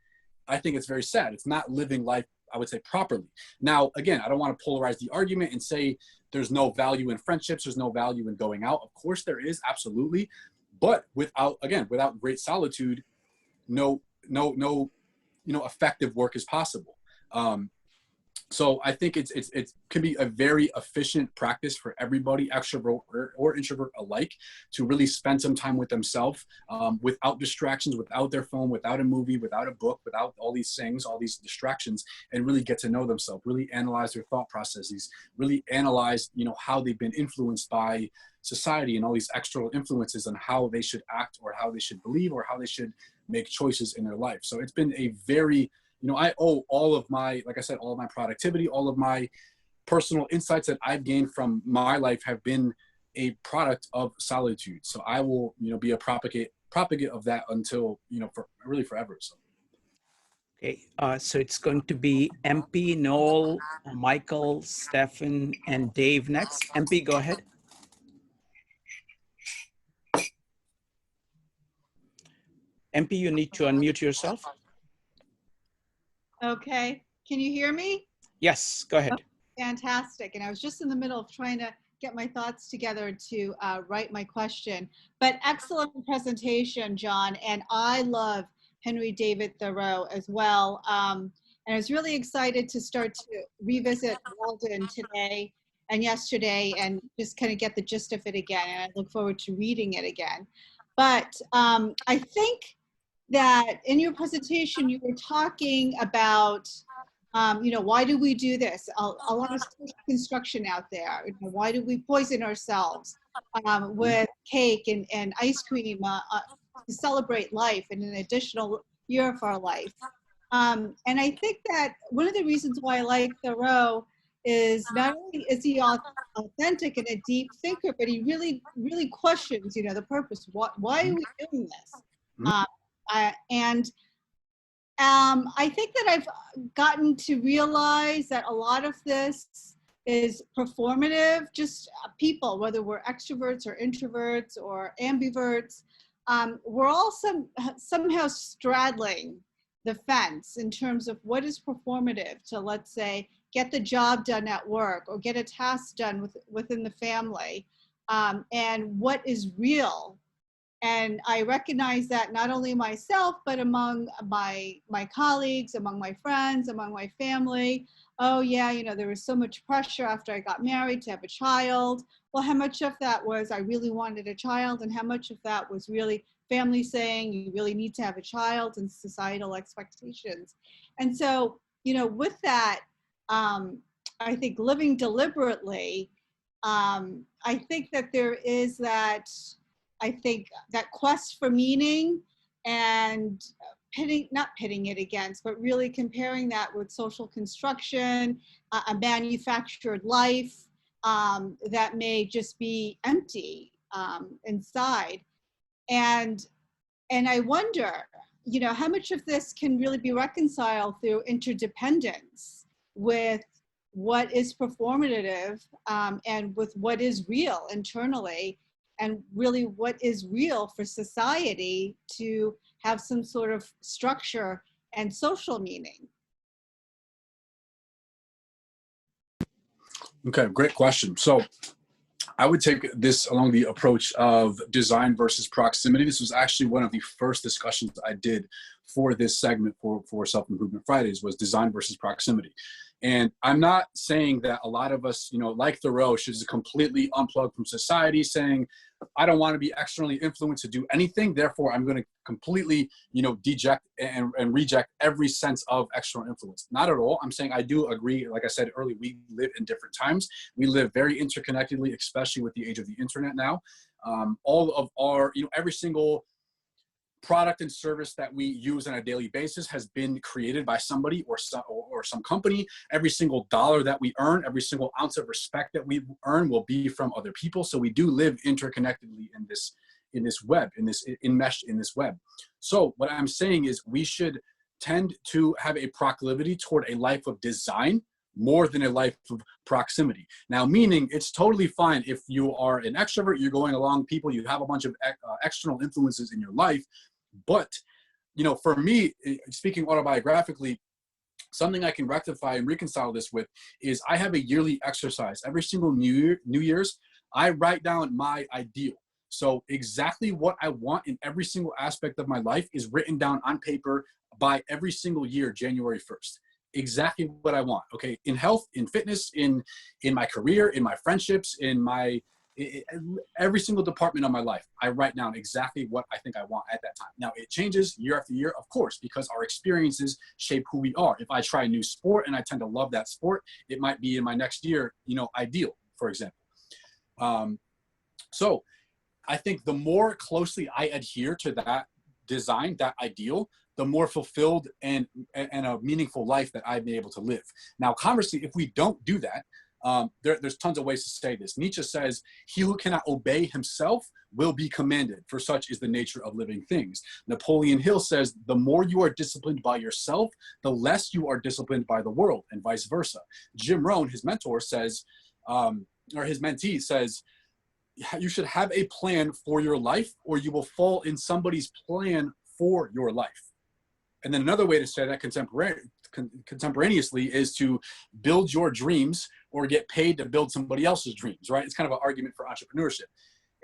Speaker 2: I think it's very sad. It's not living life, I would say, properly. Now, again, I don't want to polarize the argument and say there's no value in friendships, there's no value in going out. Of course there is, absolutely. But without great solitude, no effective work is possible. So I think it can be a very efficient practice for everybody, extrovert or introvert alike, to really spend some time with themselves, without distractions, without their phone, without a movie, without a book, without all these things, all these distractions, and really get to know themselves, really analyze their thought processes, really analyze, how they've been influenced by society and all these external influences on how they should act or how they should believe or how they should make choices in their life. So it's been a very, I owe all of my, like I said, all of my productivity, all of my personal insights that I've gained from my life have been a product of solitude. So I will, be a propagate of that until, for really forever. So.
Speaker 1: Okay, so it's going to be MP, Noel, Michael, Stefan, and Dave next. MP, go ahead. MP, you need to unmute yourself.
Speaker 5: Okay, can you hear me?
Speaker 1: Yes, go ahead.
Speaker 5: Oh, fantastic. And I was just in the middle of trying to get my thoughts together to write my question. But excellent presentation, John. And I love Henry David Thoreau as well. And I was really excited to start to revisit Walden today and yesterday and just kind of get the gist of it again. And I look forward to reading it again. But I think that in your presentation, you were talking about, why do we do this? A lot of social construction out there. Why do we poison ourselves with cake and ice cream to celebrate life and an additional year of our life? And I think that one of the reasons why I like Thoreau is not only is he authentic and a deep thinker, but he really, really questions, the purpose. Why are we doing this? I think that I've gotten to realize that a lot of this is performative, just people, whether we're extroverts or introverts or ambiverts, we're all somehow straddling the fence in terms of what is performative to, let's say, get the job done at work or get a task done within the family, and what is real. And I recognize that not only myself, but among my colleagues, among my friends, among my family. Oh yeah, there was so much pressure after I got married to have a child. Well, how much of that was I really wanted a child, and how much of that was really family saying you really need to have a child and societal expectations. And so, with that, I think living deliberately, I think that there is that, that quest for meaning and not pitting it against, but really comparing that with social construction, a manufactured life that may just be empty inside. And I wonder, how much of this can really be reconciled through interdependence with what is performative and with what is real internally, and really what is real for society to have some sort of structure and social meaning.
Speaker 2: Okay, great question. So I would take this along the approach of design versus proximity. This was actually one of the first discussions I did for this segment for Self-Improvement Fridays, was design versus proximity. And I'm not saying that a lot of us, like Thoreau, should just completely unplug from society, saying, I don't want to be externally influenced to do anything, therefore I'm going to completely, deject and reject every sense of external influence. Not at all. I'm saying I do agree. Like I said earlier, we live in different times. We live very interconnectedly, especially with the age of the internet now. All of our, every single product and service that we use on a daily basis has been created by somebody or some company. Every single dollar that we earn, every single ounce of respect that we earn will be from other people. So we do live interconnectedly in this web, enmeshed in this web. So what I'm saying is we should tend to have a proclivity toward a life of design more than a life of proximity. Now, meaning it's totally fine if you are an extrovert, you're going along people, you have a bunch of external influences in your life. But, for me, speaking autobiographically, something I can rectify and reconcile this with is I have a yearly exercise. Every single New Year's, I write down my ideal. So exactly what I want in every single aspect of my life is written down on paper by every single year, January 1st. exactly what I want. Okay, in health, in fitness, in my career, in my friendships, in my every single department of my life, I write down exactly what I think I want at that time. Now it changes year after year, of course, because our experiences shape who we are. If I try a new sport and I tend to love that sport, it might be in my next year, ideal, for example. So I think the more closely I adhere to that design, that ideal, the more fulfilled and a meaningful life that I've been able to live. Now, conversely, if we don't do that, there's tons of ways to say this. Nietzsche says, he who cannot obey himself will be commanded, for such is the nature of living things. Napoleon Hill says, the more you are disciplined by yourself, the less you are disciplined by the world, and vice versa. Jim Rohn, his mentor, says, or his mentee says, you should have a plan for your life, or you will fall in somebody's plan for your life. And then another way to say that contemporaneously is to build your dreams or get paid to build somebody else's dreams, right? It's kind of an argument for entrepreneurship.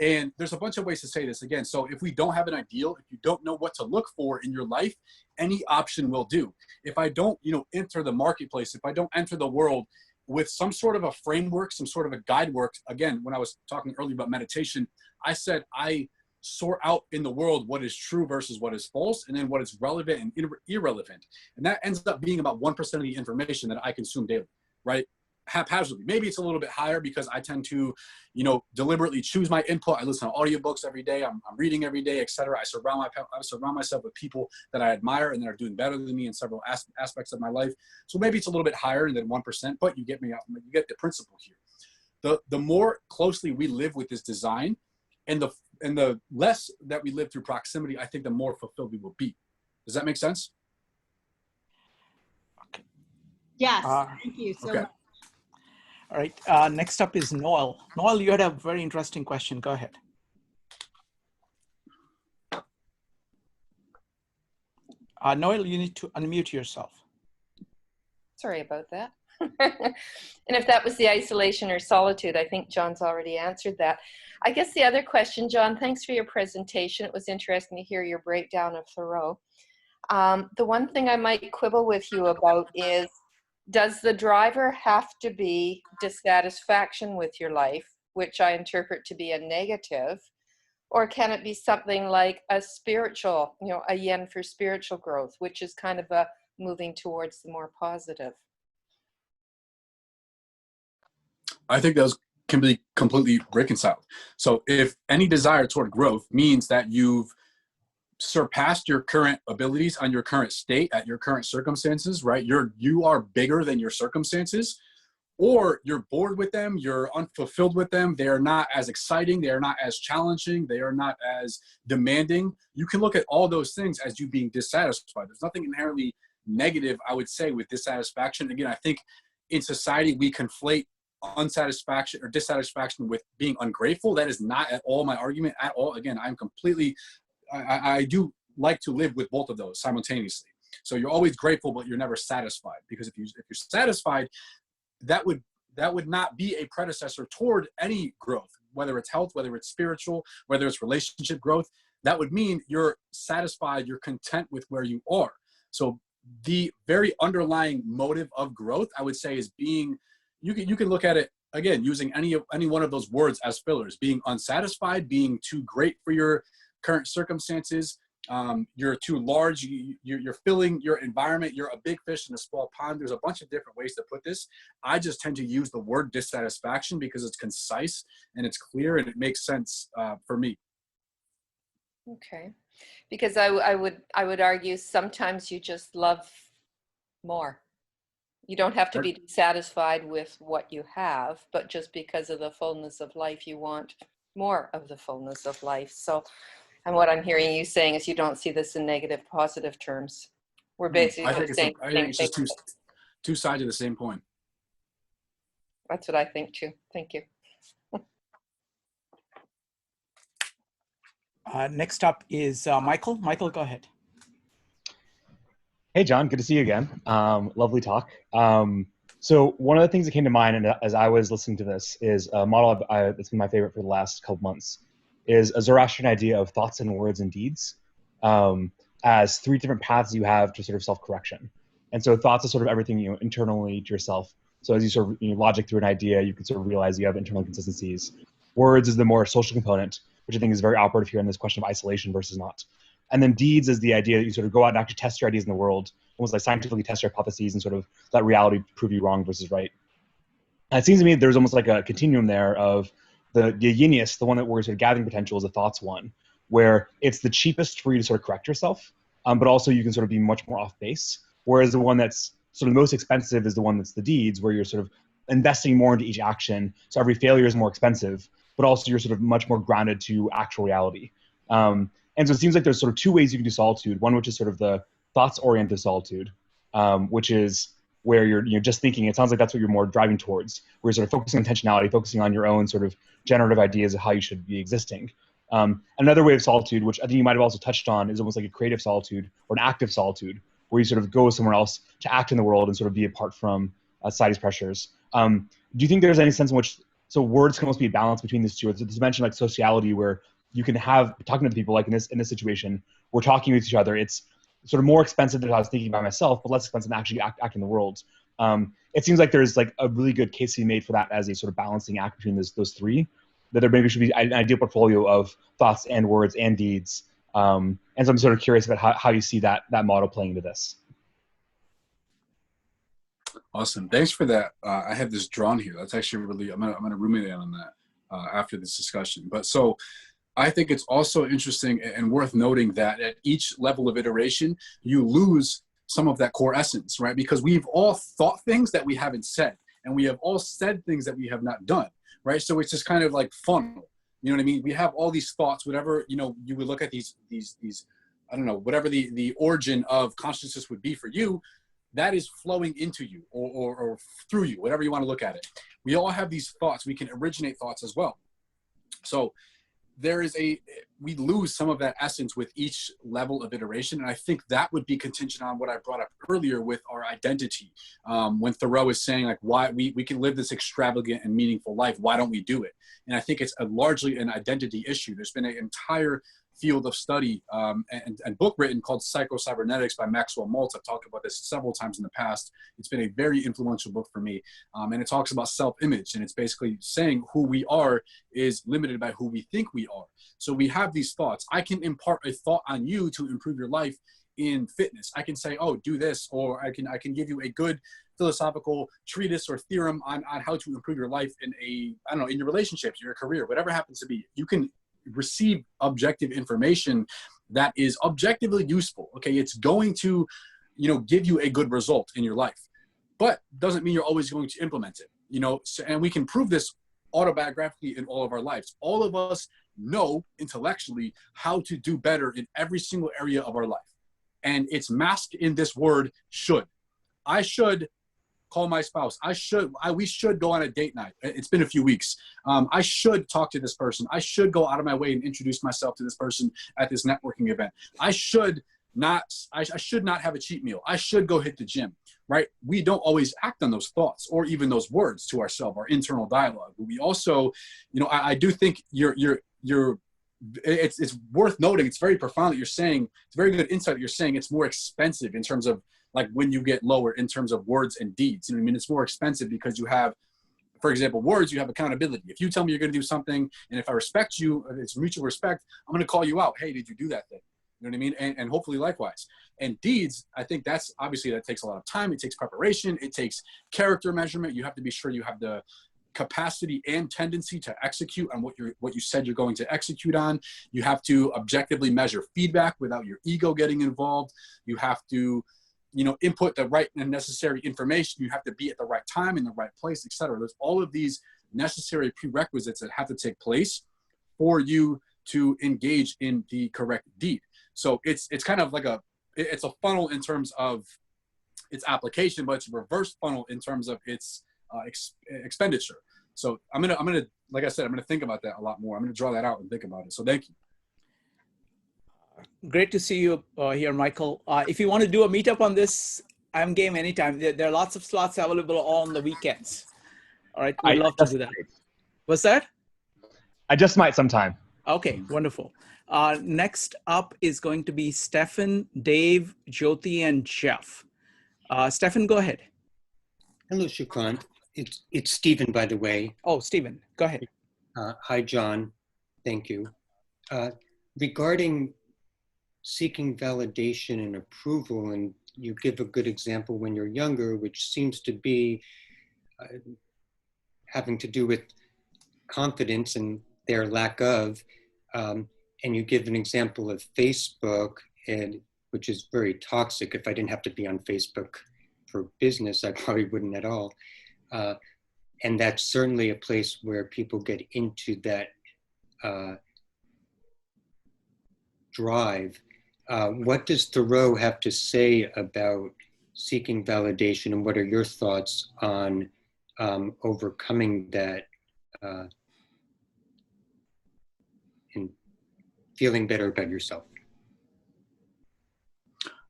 Speaker 2: And there's a bunch of ways to say this again. So if we don't have an ideal, if you don't know what to look for in your life, any option will do. If I don't, enter the marketplace, if I don't enter the world with some sort of a framework, some sort of a guide work, again, when I was talking earlier about meditation, I said I sort out in the world what is true versus what is false, and then what is relevant and irrelevant. And that ends up being about 1% of the information that I consume daily, right? Haphazardly. Maybe it's a little bit higher because I tend to, deliberately choose my input. I listen to audiobooks every day. I'm reading every day, etc. I surround myself with people that I admire and that are doing better than me in several aspects of my life. So maybe it's a little bit higher than 1%, but you get the principle here. The more closely we live with this design, and the less that we live through proximity, I think the more fulfilled we will be. Does that make sense?
Speaker 1: Okay.
Speaker 5: Yes, thank you so much.
Speaker 1: All right, next up is Noel. Noel, you had a very interesting question. Go ahead. Noel, you need to unmute yourself.
Speaker 6: Sorry about that. And if that was the isolation or solitude, I think John's already answered that. I guess the other question, John, thanks for your presentation. It was interesting to hear your breakdown of Thoreau. The one thing I might quibble with you about is, does the driver have to be dissatisfaction with your life, which I interpret to be a negative, or can it be something like a spiritual, a yen for spiritual growth, which is kind of a moving towards the more positive?
Speaker 2: I think those can be completely reconciled. So if any desire toward growth means that you've surpassed your current abilities on your current state at your current circumstances, right? You are bigger than your circumstances, or you're bored with them, you're unfulfilled with them, they are not as exciting, they are not as challenging, they are not as demanding. You can look at all those things as you being dissatisfied. There's nothing inherently negative, I would say, with dissatisfaction. Again, I think in society we conflate unsatisfaction or dissatisfaction with being ungrateful. That is not at all my argument at all. Again, I do like to live with both of those simultaneously. So you're always grateful, but you're never satisfied, because if you're satisfied, that would not be a predecessor toward any growth, whether it's health, whether it's spiritual, whether it's relationship growth. That would mean you're satisfied, you're content with where you are. So the very underlying motive of growth, I would say, is being, you can look at it again using any one of those words as fillers: being unsatisfied, being too great for your current circumstances, you're too large, you're filling your environment, you're a big fish in a small pond. There's a bunch of different ways to put this. I just tend to use the word dissatisfaction because it's concise and it's clear and it makes sense for me.
Speaker 6: Okay, because I would argue sometimes you just love more. You don't have to be dissatisfied with what you have, but just because of the fullness of life, you want more of the fullness of life. So, and what I'm hearing you saying is you don't see this in negative, positive terms. We're basically saying
Speaker 2: I think it's just two sides of the same coin.
Speaker 6: That's what I think too. Thank you.
Speaker 1: Next up is Michael. Michael, go ahead.
Speaker 7: Hey, John, good to see you again. Lovely talk. So one of the things that came to mind as I was listening to this is a model that's been my favorite for the last couple months, is a Zoroastrian idea of thoughts and words and deeds as three different paths you have to sort of self-correction. And so thoughts are sort of everything, internally to yourself. So as you sort of logic through an idea, you can sort of realize you have internal consistencies. Words is the more social component, which I think is very operative here in this question of isolation versus not. And then deeds is the idea that you sort of go out and actually test your ideas in the world, almost like scientifically test your hypotheses and sort of let reality prove you wrong versus right. And it seems to me there's almost like a continuum there of the yiniest, the one that we're sort of gathering potential, is the thoughts one, where it's the cheapest for you to sort of correct yourself, but also you can sort of be much more off base. Whereas the one that's sort of most expensive is the one that's the deeds, where you're sort of investing more into each action. So every failure is more expensive, but also you're sort of much more grounded to actual reality. And so it seems like there's sort of two ways you can do solitude. One, which is sort of the thoughts-oriented solitude, which is where you're just thinking. It sounds like that's what you're more driving towards, where you're sort of focusing on intentionality, focusing on your own sort of generative ideas of how you should be existing. Another way of solitude, which I think you might have also touched on, is almost like a creative solitude or an active solitude, where you sort of go somewhere else to act in the world and sort of be apart from society's pressures. Do you think there's any sense in which, so words can almost be a balance between these two? It's a dimension like sociality, where you can have, talking to people like in this situation, we're talking with each other. It's sort of more expensive than I was thinking by myself, but less expensive than actually act in the world. It seems like there's like a really good case to be made for that as a sort of balancing act between those three, that there maybe should be an ideal portfolio of thoughts and words and deeds. And so I'm sort of curious about how you see that model playing into this.
Speaker 2: Awesome. Thanks for that. I have this drawn here. That's actually really, I'm gonna ruminate on that after this discussion. But so I think it's also interesting and worth noting that at each level of iteration, you lose some of that core essence, right? Because we've all thought things that we haven't said, and we have all said things that we have not done, right? So it's just kind of like funnel. You know what I mean? We have all these thoughts, whatever, you would look at these, I don't know, whatever the origin of consciousness would be for you, that is flowing into you or through you, whatever you want to look at it. We all have these thoughts. We can originate thoughts as well. So we lose some of that essence with each level of iteration. And I think that would be contingent on what I brought up earlier with our identity. When Thoreau is saying like, why we can live this extravagant and meaningful life, why don't we do it? And I think it's largely an identity issue. There's been an entire field of study and book written called Psycho-Cybernetics by Maxwell Maltz. I've talked about this several times in the past. It's been a very influential book for me. And it talks about self-image, and it's basically saying who we are is limited by who we think we are. So we have these thoughts. I can impart a thought on you to improve your life in fitness. I can say, oh, do this, or I can give you a good philosophical treatise or theorem on how to improve your life in in your relationships, your career, whatever happens to be. You can receive objective information that is objectively useful. Okay, it's going to, give you a good result in your life, but doesn't mean you're always going to implement it. And we can prove this autobiographically in all of our lives. All of us know intellectually how to do better in every single area of our life, and it's masked in this word should. I should call my spouse. We should go on a date night. It's been a few weeks. I should talk to this person. I should go out of my way and introduce myself to this person at this networking event. I should not have a cheat meal. I should go hit the gym, right? We don't always act on those thoughts or even those words to ourselves, our internal dialogue. But we also, I do think it's worth noting. It's very profound that you're saying, it's very good insight that you're saying it's more expensive in terms of like when you get lower in terms of words and deeds. It's more expensive because you have, for example, words, you have accountability. If you tell me you're going to do something, and if I respect you, if it's mutual respect, I'm going to call you out. Hey, did you do that thing? You know what I mean? And hopefully likewise. And deeds, I think that takes a lot of time. It takes preparation. It takes character measurement. You have to be sure you have the capacity and tendency to execute on what you said you're going to execute on. You have to objectively measure feedback without your ego getting involved. You have to input the right and necessary information. You have to be at the right time in the right place, etc. There's all of these necessary prerequisites that have to take place for you to engage in the correct deed. So it's kind of like it's a funnel in terms of its application, but it's a reverse funnel in terms of its expenditure. So I'm gonna, like I said, I'm gonna think about that a lot more. I'm gonna draw that out and think about it. So thank you.
Speaker 1: Great to see you here, Michael. If you want to do a meetup on this, I'm game anytime. There are lots of slots available on the weekends. All right, we'd love to do that. What's that?
Speaker 7: I just might sometime.
Speaker 1: Okay, wonderful. Next up is going to be Stefan, Dave, Jyoti, and Jeff. Stefan, go ahead.
Speaker 8: Hello, Shukran. It's Stephen, by the way.
Speaker 1: Oh, Stephen, go ahead.
Speaker 8: Hi, John. Thank you. Regarding seeking validation and approval, and you give a good example when you're younger, which seems to be having to do with confidence and their lack of, and you give an example of Facebook, and which is very toxic. If I didn't have to be on Facebook for business, I probably wouldn't at all. And that's certainly a place where people get into that drive. What does Thoreau have to say about seeking validation, and what are your thoughts on overcoming that and feeling better about yourself?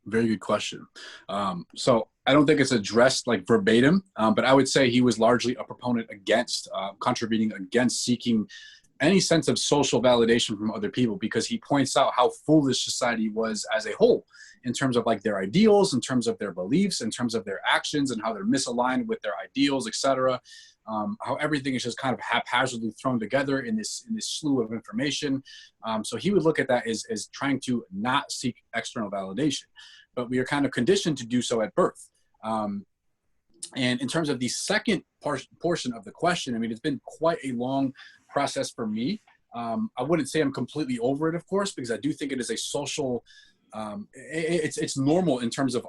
Speaker 2: Very good question. So I don't think it's addressed like verbatim, but I would say he was largely a proponent against, contributing against seeking any sense of social validation from other people, because he points out how foolish society was as a whole in terms of like their ideals, in terms of their beliefs, in terms of their actions, and how they're misaligned with their ideals, etc. How everything is just kind of haphazardly thrown together in this slew of information. So he would look at that as trying to not seek external validation, but we are kind of conditioned to do so at birth. And in terms of the second portion of the question, I mean, it's been quite a long process for me. I wouldn't say I'm completely over it, of course, because I do think it is a social, it's normal in terms of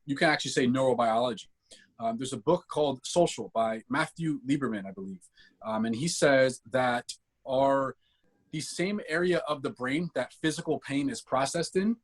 Speaker 2: you can actually say neurobiology. There's a book called Social by Matthew Lieberman, I believe. And he says that the same area of the brain that physical pain is processed in,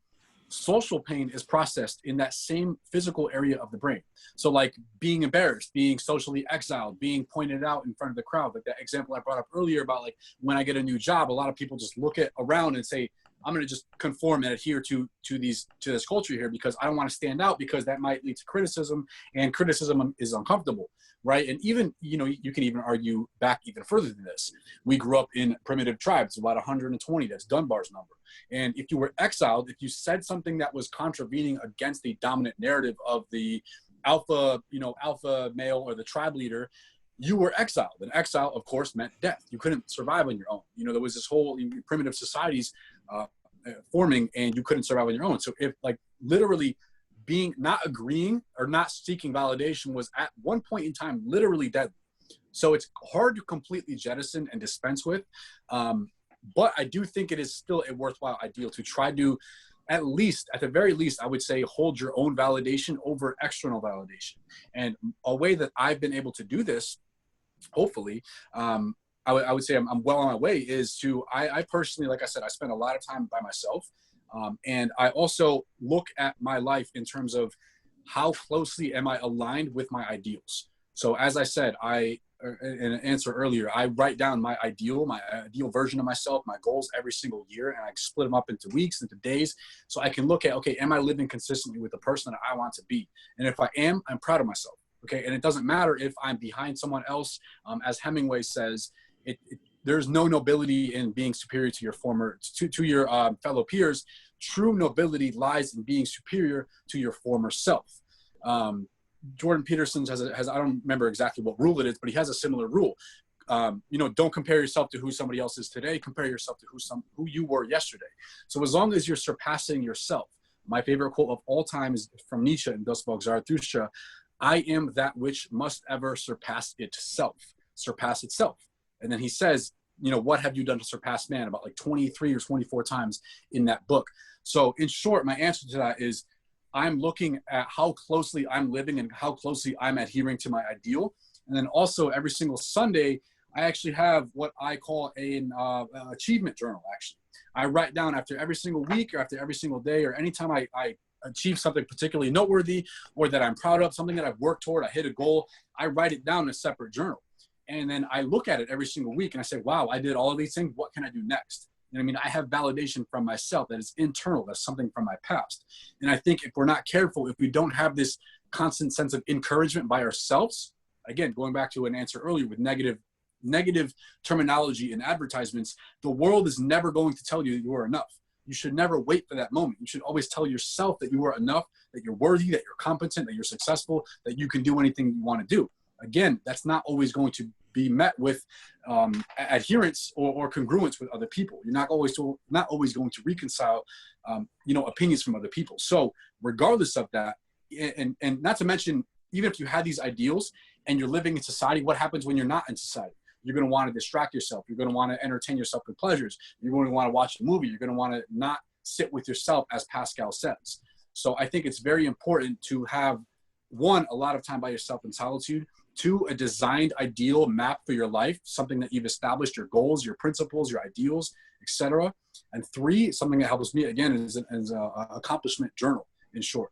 Speaker 2: social pain is processed in that same physical area of the brain. So like being embarrassed, being socially exiled, being pointed out in front of the crowd, like that example I brought up earlier about like when I get a new job, a lot of people just look around and say, I'm going to just conform and adhere to this culture here because I don't want to stand out, because that might lead to criticism, and criticism is uncomfortable, right? And even, you can even argue back even further than this. We grew up in primitive tribes, about 120, that's Dunbar's number. And if you were exiled, if you said something that was contravening against the dominant narrative of the alpha male or the tribe leader, you were exiled. And exile, of course, meant death. You couldn't survive on your own. There was this whole primitive societies forming, and you couldn't survive on your own. So if like literally being not agreeing or not seeking validation was at one point in time literally deadly. So it's hard to completely jettison and dispense with. But I do think it is still a worthwhile ideal to try to, at the very least, I would say, hold your own validation over external validation. And a way that I've been able to do this, hopefully, I would say I'm well on my way, is to, I personally, like I said, I spend a lot of time by myself. And I also look at my life in terms of how closely am I aligned with my ideals. So as I said, in an answer earlier, I write down my ideal version of myself, my goals every single year, and I split them up into weeks, into days, so I can look at, okay, am I living consistently with the person that I want to be? And if I am, I'm proud of myself. Okay, and it doesn't matter if I'm behind someone else. As Hemingway says, there's no nobility in being superior to your fellow peers. True nobility lies in being superior to your former self. Jordan Peterson has I don't remember exactly what rule it is, but he has a similar rule. Don't compare yourself to who somebody else is today. Compare yourself to who you were yesterday. So as long as you're surpassing yourself, my favorite quote of all time is from Nietzsche in Das Volk Zarathustra: I am that which must ever surpass itself. And then he says, what have you done to surpass man? About like 23 or 24 times in that book. So in short, my answer to that is I'm looking at how closely I'm living and how closely I'm adhering to my ideal. And then also every single Sunday, I actually have what I call an achievement journal, actually. I write down after every single week or after every single day, or anytime I achieve something particularly noteworthy or that I'm proud of, something that I've worked toward, I hit a goal, I write it down in a separate journal. And then I look at it every single week and I say, wow, I did all of these things. What can I do next? I have validation from myself that is internal. That's something from my past. And I think if we're not careful, if we don't have this constant sense of encouragement by ourselves, again, going back to an answer earlier with negative terminology in advertisements, the world is never going to tell you you are enough. You should never wait for that moment. You should always tell yourself that you are enough, that you're worthy, that you're competent, that you're successful, that you can do anything you want to do. Again, that's not always going to be met with adherence or congruence with other people. You're not always going to reconcile, opinions from other people. So regardless of that, and not to mention, even if you had these ideals and you're living in society, what happens when you're not in society? You're going to want to distract yourself. You're going to want to entertain yourself with pleasures. You're going to want to watch a movie. You're going to want to not sit with yourself, as Pascal says. So I think it's very important to have, one, a lot of time by yourself in solitude. Two, a designed ideal map for your life, something that you've established, your goals, your principles, your ideals, etc. And three, something that helps me, again, is an accomplishment journal, in short.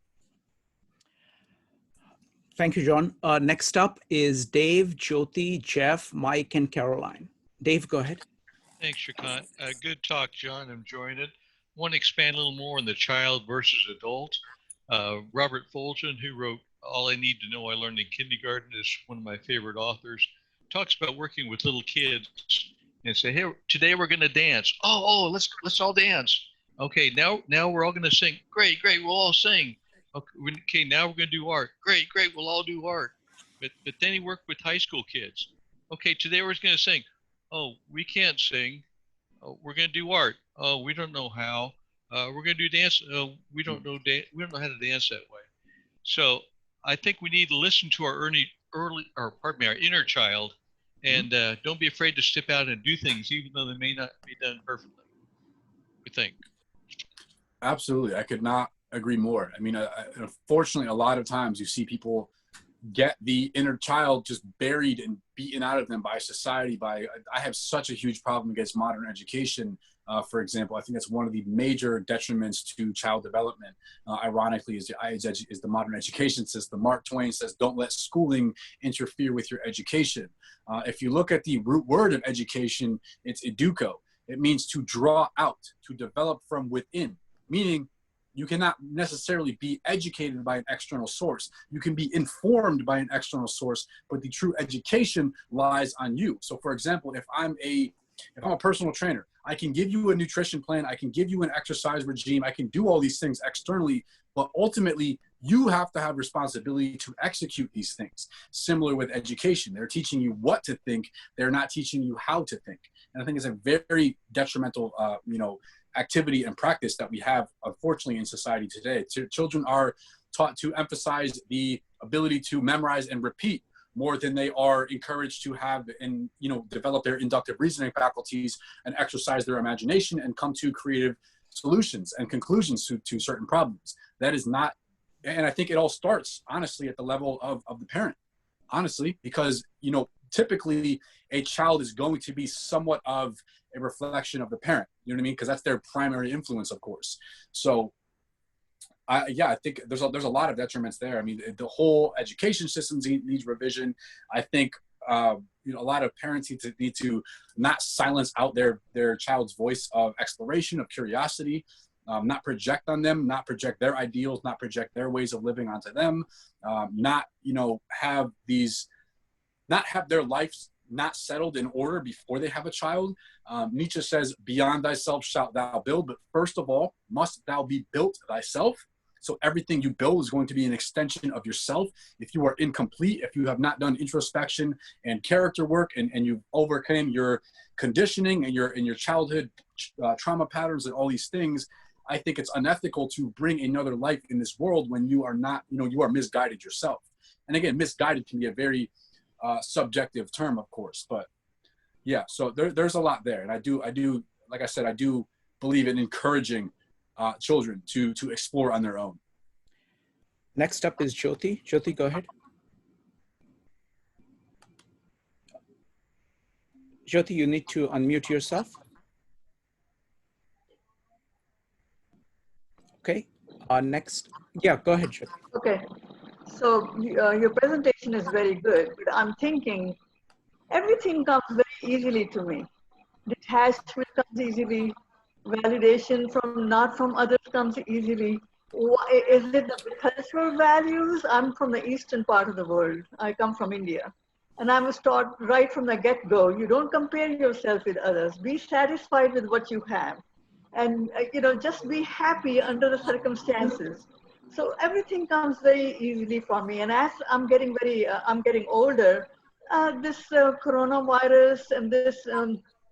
Speaker 1: Thank you, John. Next up is Dave, Jyoti, Jeff, Mike, and Caroline. Dave, go ahead.
Speaker 9: Thanks, Shrikant. Good talk, John. I'm enjoying it. Want to expand a little more on the child versus adult. Robert Fulton, who wrote All I Need to Know I Learned in Kindergarten, is one of my favorite authors. Talks about working with little kids and say, hey, today we're going to dance. Oh, let's all dance. Okay, now we're all going to sing. Great, we'll all sing. Okay, now we're going to do art. Great, we'll all do art. But then he worked with high school kids. Okay, today we're going to sing. Oh, we can't sing. Oh, we're going to do art. Oh, we don't know how. We're going to do dance. Oh, we don't know how to dance that way. So I think we need to listen to our our inner child, and don't be afraid to step out and do things, even though they may not be done perfectly. We think.
Speaker 2: Absolutely, I could not agree more. I mean, unfortunately, a lot of times you see people get the inner child just buried and beaten out of them by society. I have such a huge problem against modern education. For example, I think that's one of the major detriments to child development. Ironically, is the modern education system. Mark Twain says, "Don't let schooling interfere with your education." If you look at the root word of education, it's educo. It means to draw out, to develop from within, meaning you cannot necessarily be educated by an external source. You can be informed by an external source, but the true education lies on you. So for example, if I'm a personal trainer, I can give you a nutrition plan, I can give you an exercise regime, I can do all these things externally, but ultimately you have to have responsibility to execute these things. Similar with education, they're teaching you what to think, they're not teaching you how to think. And I think it's a very detrimental, activity and practice that we have, unfortunately, in society today. Children are taught to emphasize the ability to memorize and repeat more than they are encouraged to have and develop their inductive reasoning faculties and exercise their imagination and come to creative solutions and conclusions to certain problems. That is not, and I think it all starts honestly at the level of the parent, honestly, because typically a child is going to be somewhat of a reflection of the parent, you know what I mean? Because that's their primary influence, of course. So I think there's a lot of detriments there. I mean, the whole education system needs revision. I think a lot of parents need to not silence out their child's voice of exploration, of curiosity, not project on them, not project their ideals, not project their ways of living onto them, not have their lives not settled in order before they have a child. Nietzsche says, beyond thyself shalt thou build, but first of all, must thou be built thyself. So everything you build is going to be an extension of yourself. If you are incomplete, if you have not done introspection and character work, and you've overcome your conditioning and your childhood trauma patterns and all these things, I think it's unethical to bring another life in this world when you are not, you are misguided yourself. And again, misguided can be a very subjective term, of course, but yeah, so there's a lot there. And I do, like I said, I do believe in encouraging children to explore on their own.
Speaker 1: Next up is Jyoti. Jyoti, go ahead. Jyoti, you need to unmute yourself. Okay, next. Yeah, go ahead, Jyoti.
Speaker 10: Okay, so your presentation is very good, but I'm thinking everything comes very easily to me. Detachment comes easily. Validation not from others comes easily. Is it the cultural values? I'm from the eastern part of the world. I come from India. And I was taught right from the get-go, you don't compare yourself with others. Be satisfied with what you have. and just be happy under the circumstances. So everything comes very easily for me. And as I'm getting older, this coronavirus and this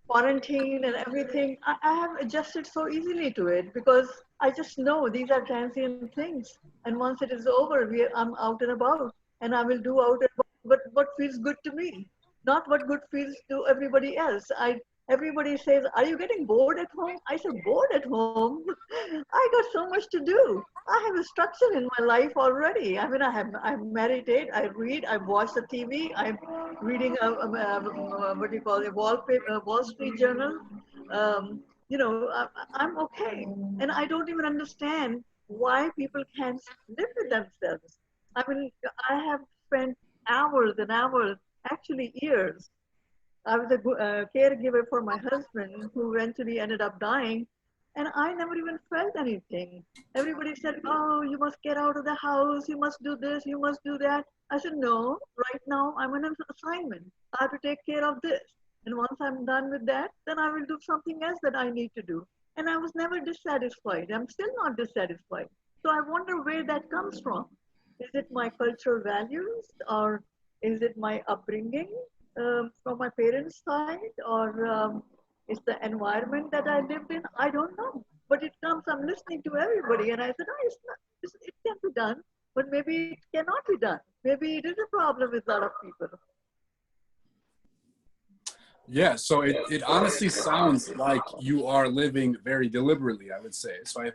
Speaker 10: quarantine and everything, I have adjusted so easily to it because I just know these are transient things. And once it is over, I'm out and about, and I will do out and about what feels good to me, not what good feels to everybody else. Everybody says, "Are you getting bored at home?" I said, "Bored at home? I got so much to do. I have a structure in my life already. I mean, I meditate, I read, I watch the TV, I'm reading what do you call it, Wall Street Journal. I'm okay, and I don't even understand why people can't live with themselves. I mean, I have spent hours and hours, actually years. I was a caregiver for my husband who eventually ended up dying, and I never even felt anything. Everybody said, "Oh, you must get out of the house, you must do this, you must do that." I said, "No, right now I'm on an assignment. I have to take care of this. And once I'm done with that, then I will do something else that I need to do." And I was never dissatisfied. I'm still not dissatisfied. So I wonder where that comes from. Is it my cultural values, or is it my upbringing? From my parents' side, or it's the environment that I lived in. I don't know, but it comes. I'm listening to everybody, and I said, "Oh, it can be done, but maybe it cannot be done. Maybe it is a problem with a lot of people."
Speaker 2: Yeah, so it honestly sounds like you are living very deliberately, I would say. So I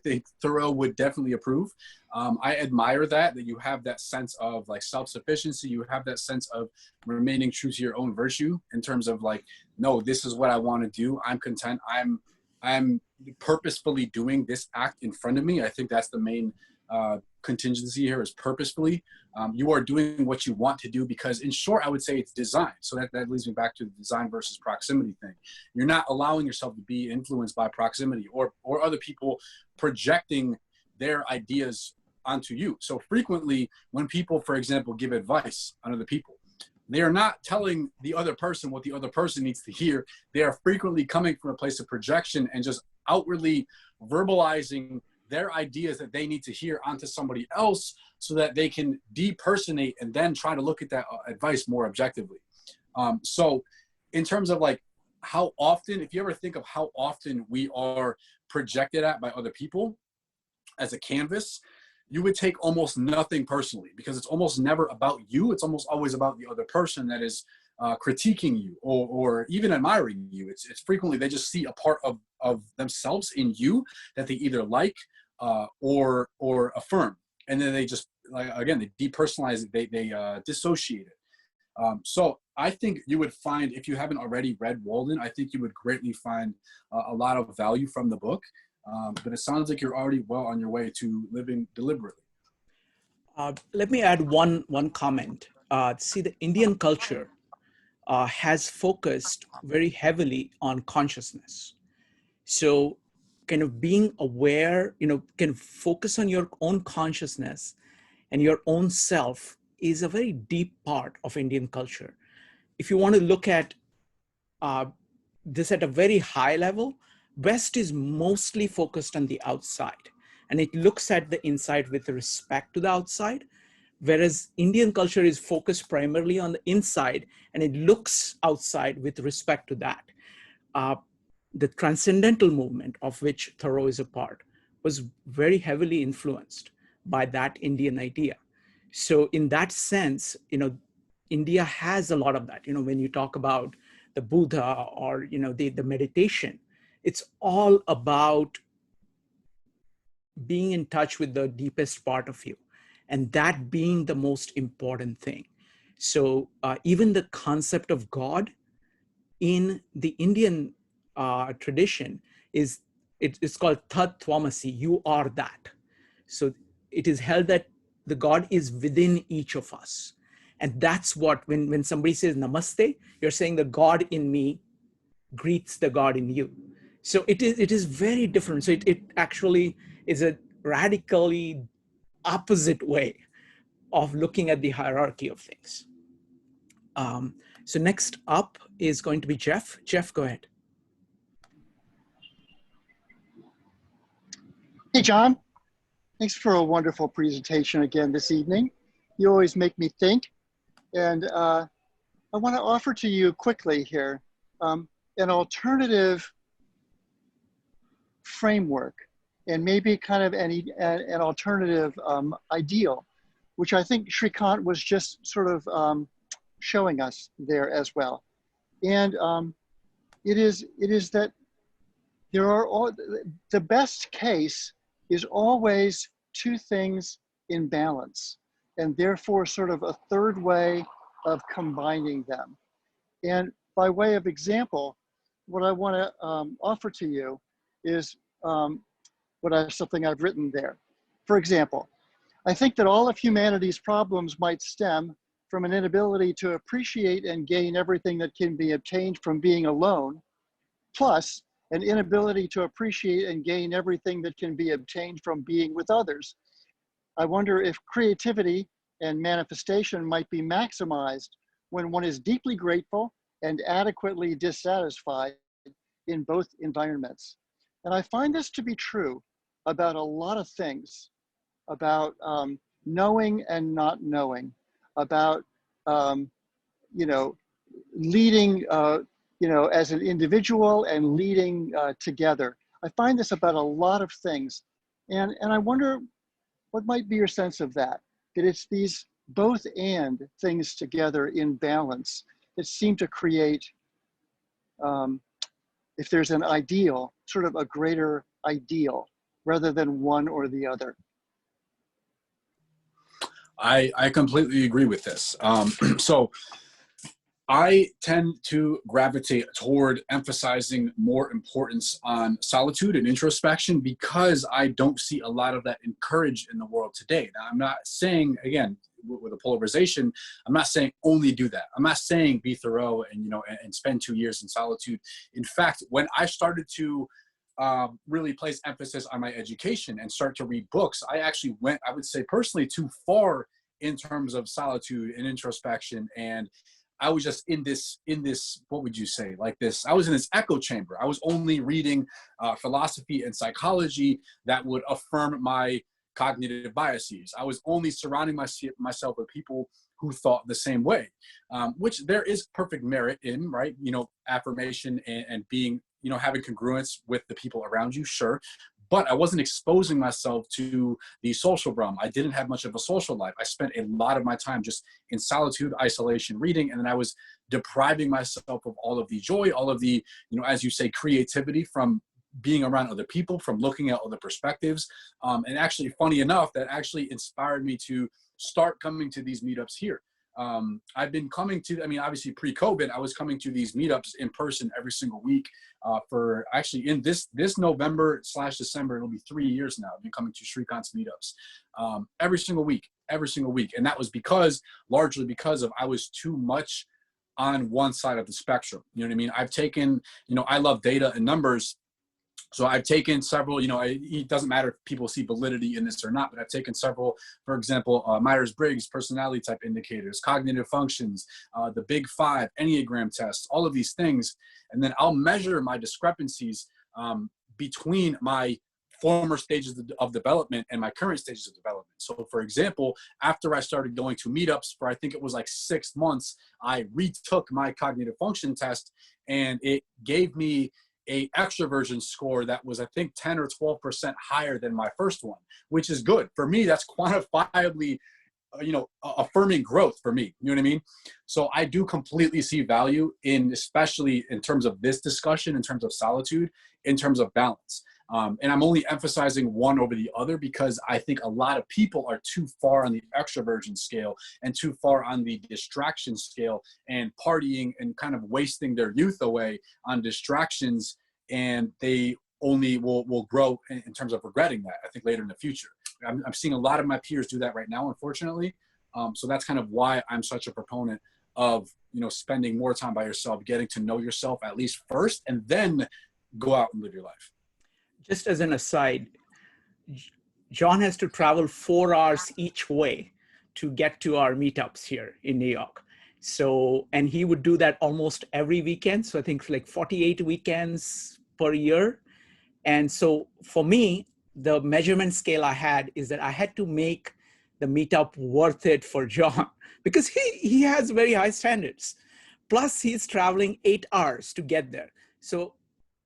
Speaker 2: think Thoreau would definitely approve. I admire that you have that sense of like self-sufficiency. You have that sense of remaining true to your own virtue in terms of like, no, this is what I want to do. I'm content. I'm purposefully doing this act in front of me. I think that's the main contingency here, is purposefully. You are doing what you want to do because, in short, I would say it's design. So that leads me back to the design versus proximity thing. You're not allowing yourself to be influenced by proximity or other people projecting their ideas onto you. So frequently when people, for example, give advice on other people, they are not telling the other person what the other person needs to hear. They are frequently coming from a place of projection and just outwardly verbalizing their ideas that they need to hear onto somebody else so that they can depersonate and then try to look at that advice more objectively. So in terms of like how often, if you ever think of how often we are projected at by other people as a canvas, you would take almost nothing personally because it's almost never about you. It's almost always about the other person that is critiquing you or even admiring you. It's frequently they just see a part of themselves in you that they either like or affirm, and then they just they depersonalize it, they dissociate it. So I think you would find, if you haven't already read Walden, I think you would greatly find a lot of value from the book. But it sounds like you're already well on your way to living deliberately.
Speaker 1: Let me add one comment. See, the Indian culture has focused very heavily on consciousness. So kind of being aware, can focus on your own consciousness and your own self is a very deep part of Indian culture. If you want to look at this at a very high level, West is mostly focused on the outside, and it looks at the inside with respect to the outside, whereas Indian culture is focused primarily on the inside, and it looks outside with respect to that. The transcendental movement, of which Thoreau is a part, was very heavily influenced by that Indian idea. So in that sense, India has a lot of that. When you talk about the Buddha or, the meditation, it's all about being in touch with the deepest part of you, and that being the most important thing. So even the concept of God in the Indian tradition it's called Tat Twamasi, you are that. So it is held that the God is within each of us. And that's what, when somebody says namaste, you're saying the God in me greets the God in you. So it is very different. So it actually is a radically opposite way of looking at the hierarchy of things. So next up is going to be Jeff. Jeff, go ahead.
Speaker 11: Hey, John. Thanks for a wonderful presentation again this evening. You always make me think. And I want to offer to you quickly here an alternative framework and maybe kind of an alternative ideal, which I think Shrikant was just sort of showing us there as well. And it is that there are the best case is always two things in balance, and therefore sort of a third way of combining them. And by way of example, what I want to offer to you is something I've written there. For example, I think that all of humanity's problems might stem from an inability to appreciate and gain everything that can be obtained from being alone, plus an inability to appreciate and gain everything that can be obtained from being with others. I wonder if creativity and manifestation might be maximized when one is deeply grateful and adequately dissatisfied in both environments. And I find this to be true about a lot of things, about knowing and not knowing, about leading as an individual and leading together. I find this about a lot of things. And I wonder what might be your sense of that it's these both and things together in balance that seem to create, if there's an ideal, sort of a greater ideal rather than one or the other.
Speaker 2: I completely agree with this. So I tend to gravitate toward emphasizing more importance on solitude and introspection because I don't see a lot of that encouraged in the world today. Now, I'm not saying, again, with a polarization, I'm not saying only do that. I'm not saying be Thoreau and spend 2 years in solitude. In fact, when I started to really place emphasis on my education and start to read books, I actually went, I would say personally, too far in terms of solitude and introspection. And I was just in this, what would you say, like this, I was in this echo chamber. I was only reading philosophy and psychology that would affirm my cognitive biases. I was only surrounding myself with people who thought the same way, which there is perfect merit in, right? Affirmation and being, having congruence with the people around you, sure. But I wasn't exposing myself to the social realm. I didn't have much of a social life. I spent a lot of my time just in solitude, isolation, reading, and then I was depriving myself of all of the joy, all of the, as you say, creativity from being around other people, from looking at other perspectives. And actually, funny enough, that actually inspired me to start coming to these meetups here. I've been coming to, obviously pre-COVID, I was coming to these meetups in person every single week for actually in this November/December, it'll be 3 years now. I've been coming to Shrikant's meetups every single week. And that was largely because of I was too much on one side of the spectrum. You know what I mean? I've taken, I love data and numbers. So I've taken several, it doesn't matter if people see validity in this or not, but I've taken several, for example, Myers-Briggs personality type indicators, cognitive functions, the Big Five, Enneagram tests, all of these things. And then I'll measure my discrepancies between my former stages of development and my current stages of development. So for example, after I started going to meetups for, I think it was like 6 months, I retook my cognitive function test and it gave me a extroversion score that was, I think, 10 or 12% higher than my first one, which is good. For me, that's quantifiably, affirming growth for me. You know what I mean? So I do completely see value in, especially in terms of this discussion, in terms of solitude, in terms of balance. And I'm only emphasizing one over the other because I think a lot of people are too far on the extroversion scale and too far on the distraction scale and partying and kind of wasting their youth away on distractions. And they only will grow in terms of regretting that, I think, later in the future. I'm seeing a lot of my peers do that right now, unfortunately. So that's kind of why I'm such a proponent of, spending more time by yourself, getting to know yourself at least first, and then go out and live your life. Just as an aside, John has to travel 4 hours each way to get to our meetups here in New York. So, and he would do that almost every weekend. So I think like 48 weekends per year. And so for me,
Speaker 1: the measurement scale I had is that I had to make the meetup worth it for John because he has very high standards. Plus he's traveling 8 hours to get there. So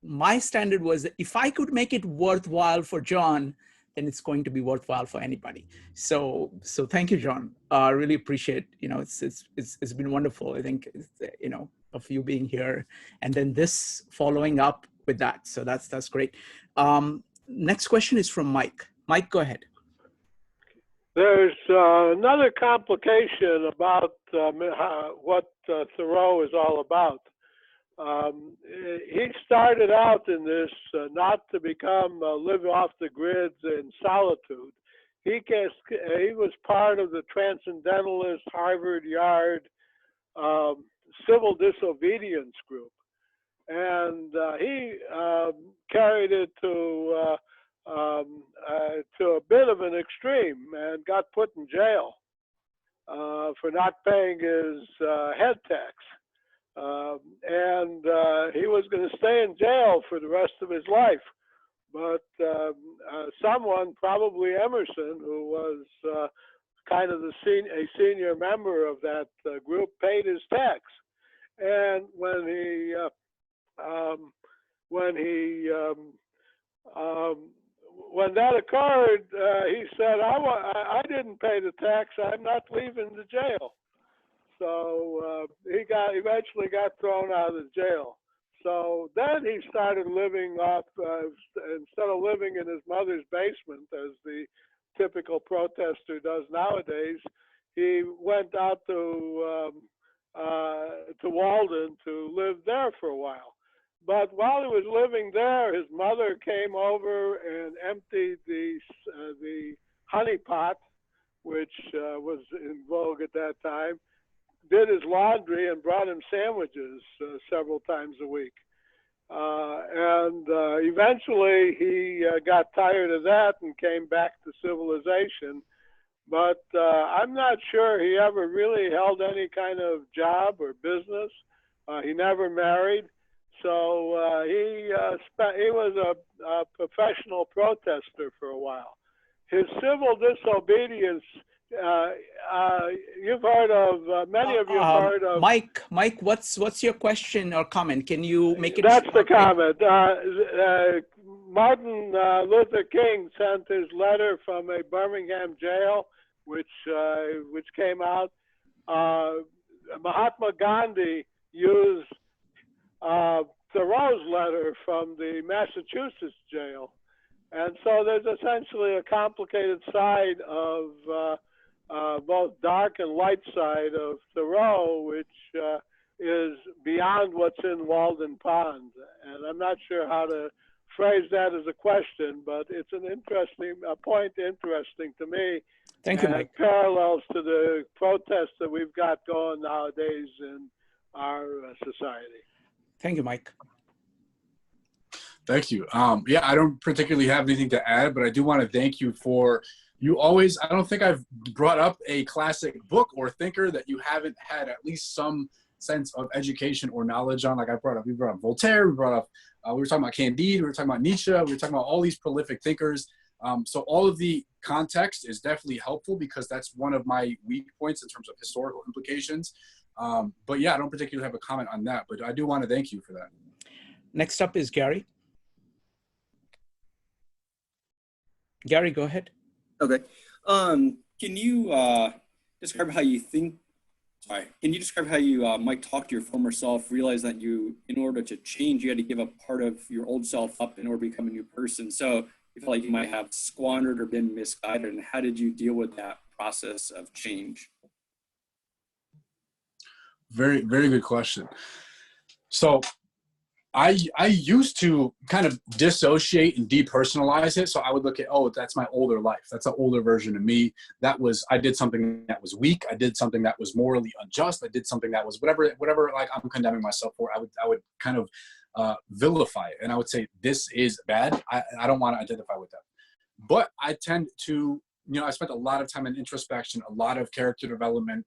Speaker 1: my standard was that if I could make it worthwhile for John, then it's going to be worthwhile for anybody. So thank you, John. I really appreciate, it's been wonderful. I think, of you being here and then this following up with that. So that's great. Next question is from Mike. Mike, go ahead.
Speaker 12: There's another complication about what Thoreau is all about. He started out in this not to become live off the grids in solitude. He was part of the transcendentalist Harvard Yard civil disobedience group, and he carried it to a bit of an extreme and got put in jail for not paying his head tax. And he was going to stay in jail for the rest of his life. But someone, probably Emerson, who was kind of a senior member of that group, paid his tax. And when that occurred, he said, I didn't pay the tax. I'm not leaving the jail. So he eventually got thrown out of the jail. So then he started living off, instead of living in his mother's basement, as the typical protester does nowadays, he went out to Walden to live there for a while. But while he was living there, his mother came over and emptied the honey pot, which was in vogue at that time, did his laundry and brought him sandwiches several times a week. And eventually he got tired of that and came back to civilization. But I'm not sure he ever really held any kind of job or business. He never married. So he was a professional protester for a while. His civil disobedience, you've heard of, many of you have heard of.
Speaker 1: Mike, what's your question or comment? Can you make it?
Speaker 12: That's the comment. Martin Luther King sent his letter from a Birmingham jail, which came out. Mahatma Gandhi used Thoreau's letter from the Massachusetts jail. And so there's essentially a complicated side of both dark and light side of Thoreau, which is beyond what's in Walden Pond. And I'm not sure how to phrase that as a question, but it's an interesting point, interesting to me.
Speaker 1: Thank you, Mike.
Speaker 12: Parallels to the protests that we've got going nowadays in our society.
Speaker 1: Thank you, Mike.
Speaker 2: Thank you. Yeah, I don't particularly have anything to add, but I do want to thank you for, you always, I don't think I've brought up a classic book or thinker that you haven't had at least some sense of education or knowledge on. Like we brought up Voltaire, we were talking about Candide, we were talking about Nietzsche, we were talking about all these prolific thinkers. So all of the context is definitely helpful because that's one of my weak points in terms of historical implications. But yeah, I don't particularly have a comment on that, but I do want to thank you for that.
Speaker 1: Next up is Gary. Gary, go ahead.
Speaker 13: Okay. Can you describe how you think, can you describe how you might talk to your former self, realize that you, in order to change, you had to give a part of your old self up in order to become a new person? So you feel like you might have squandered or been misguided, and how did you deal with that process of change?
Speaker 2: Very, very good question. So I used to kind of dissociate and depersonalize it. So I would look at, oh, that's my older life. That's an older version of me. I did something that was weak. I did something that was morally unjust. I did something that was whatever like I'm condemning myself for. I would kind of vilify it. And I would say, this is bad. I don't want to identify with that. But I tend to, I spent a lot of time in introspection, a lot of character development,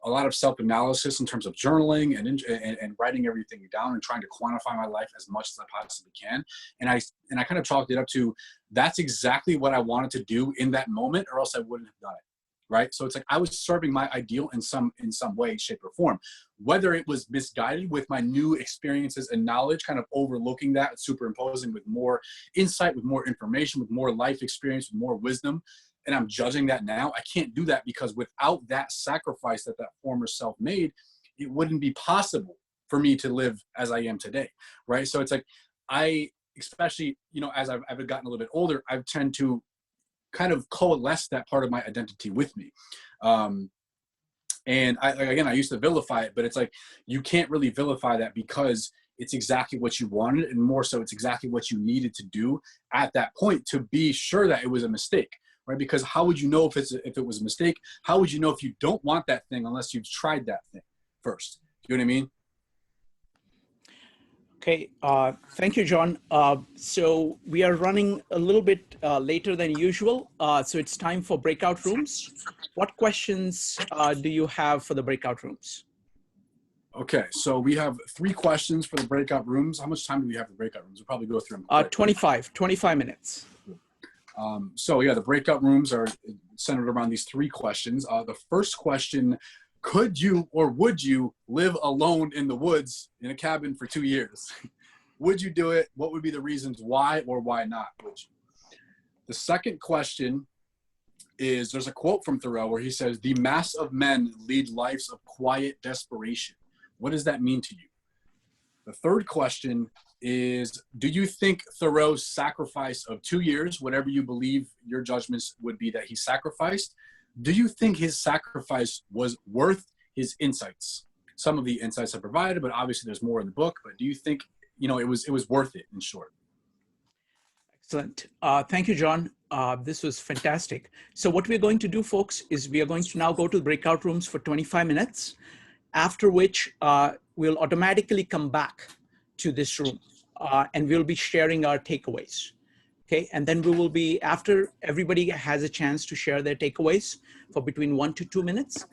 Speaker 2: a lot of self-analysis in terms of journaling and writing everything down and trying to quantify my life as much as I possibly can. And I kind of chalked it up to, that's exactly what I wanted to do in that moment, or else I wouldn't have done it. Right. So it's like I was serving my ideal in some way, shape, or form, whether it was misguided with my new experiences and knowledge, kind of overlooking that, superimposing with more insight, with more information, with more life experience, with more wisdom. And I'm judging that now. I can't do that, because without that sacrifice that former self made, it wouldn't be possible for me to live as I am today. Right. So it's like especially, as I've gotten a little bit older, I tend to kind of coalesce that part of my identity with me. And I used to vilify it, but it's like, you can't really vilify that, because it's exactly what you wanted, and more so it's exactly what you needed to do at that point to be sure that it was a mistake, right? Because how would you know if it was a mistake? How would you know if you don't want that thing unless you've tried that thing first? Do you know what I mean?
Speaker 1: Okay, thank you, John. So we are running a little bit later than usual, so it's time for breakout rooms. What questions do you have for the breakout rooms?
Speaker 2: Okay, so we have 3 questions for the breakout rooms. How much time do we have for breakout rooms? We'll probably go through them.
Speaker 1: 25 minutes.
Speaker 2: So yeah, the breakout rooms are centered around these 3 questions. The first question: could you or would you live alone in the woods in a cabin for 2 years? Would you do it? What would be the reasons why or why not would you? The second question is, there's a quote from Thoreau where he says, "The mass of men lead lives of quiet desperation." What does that mean to you? The third question is, do you think Thoreau's sacrifice of 2 years, whatever you believe your judgments would be that he sacrificed, do you think his sacrifice was worth his insights? Some of the insights are provided, but obviously there's more in the book. But do you think, it was worth it, in short?
Speaker 1: Excellent. Thank you, John. This was fantastic. So what we're going to do, folks, is we are going to now go to the breakout rooms for 25 minutes, after which we'll automatically come back to this room and we'll be sharing our takeaways. Okay, and then we will be, after everybody has a chance to share their takeaways for between 1 to 2 minutes,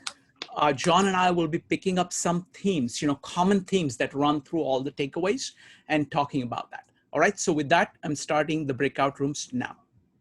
Speaker 1: John and I will be picking up some themes, common themes that run through all the takeaways and talking about that. All right, so with that, I'm starting the breakout rooms now.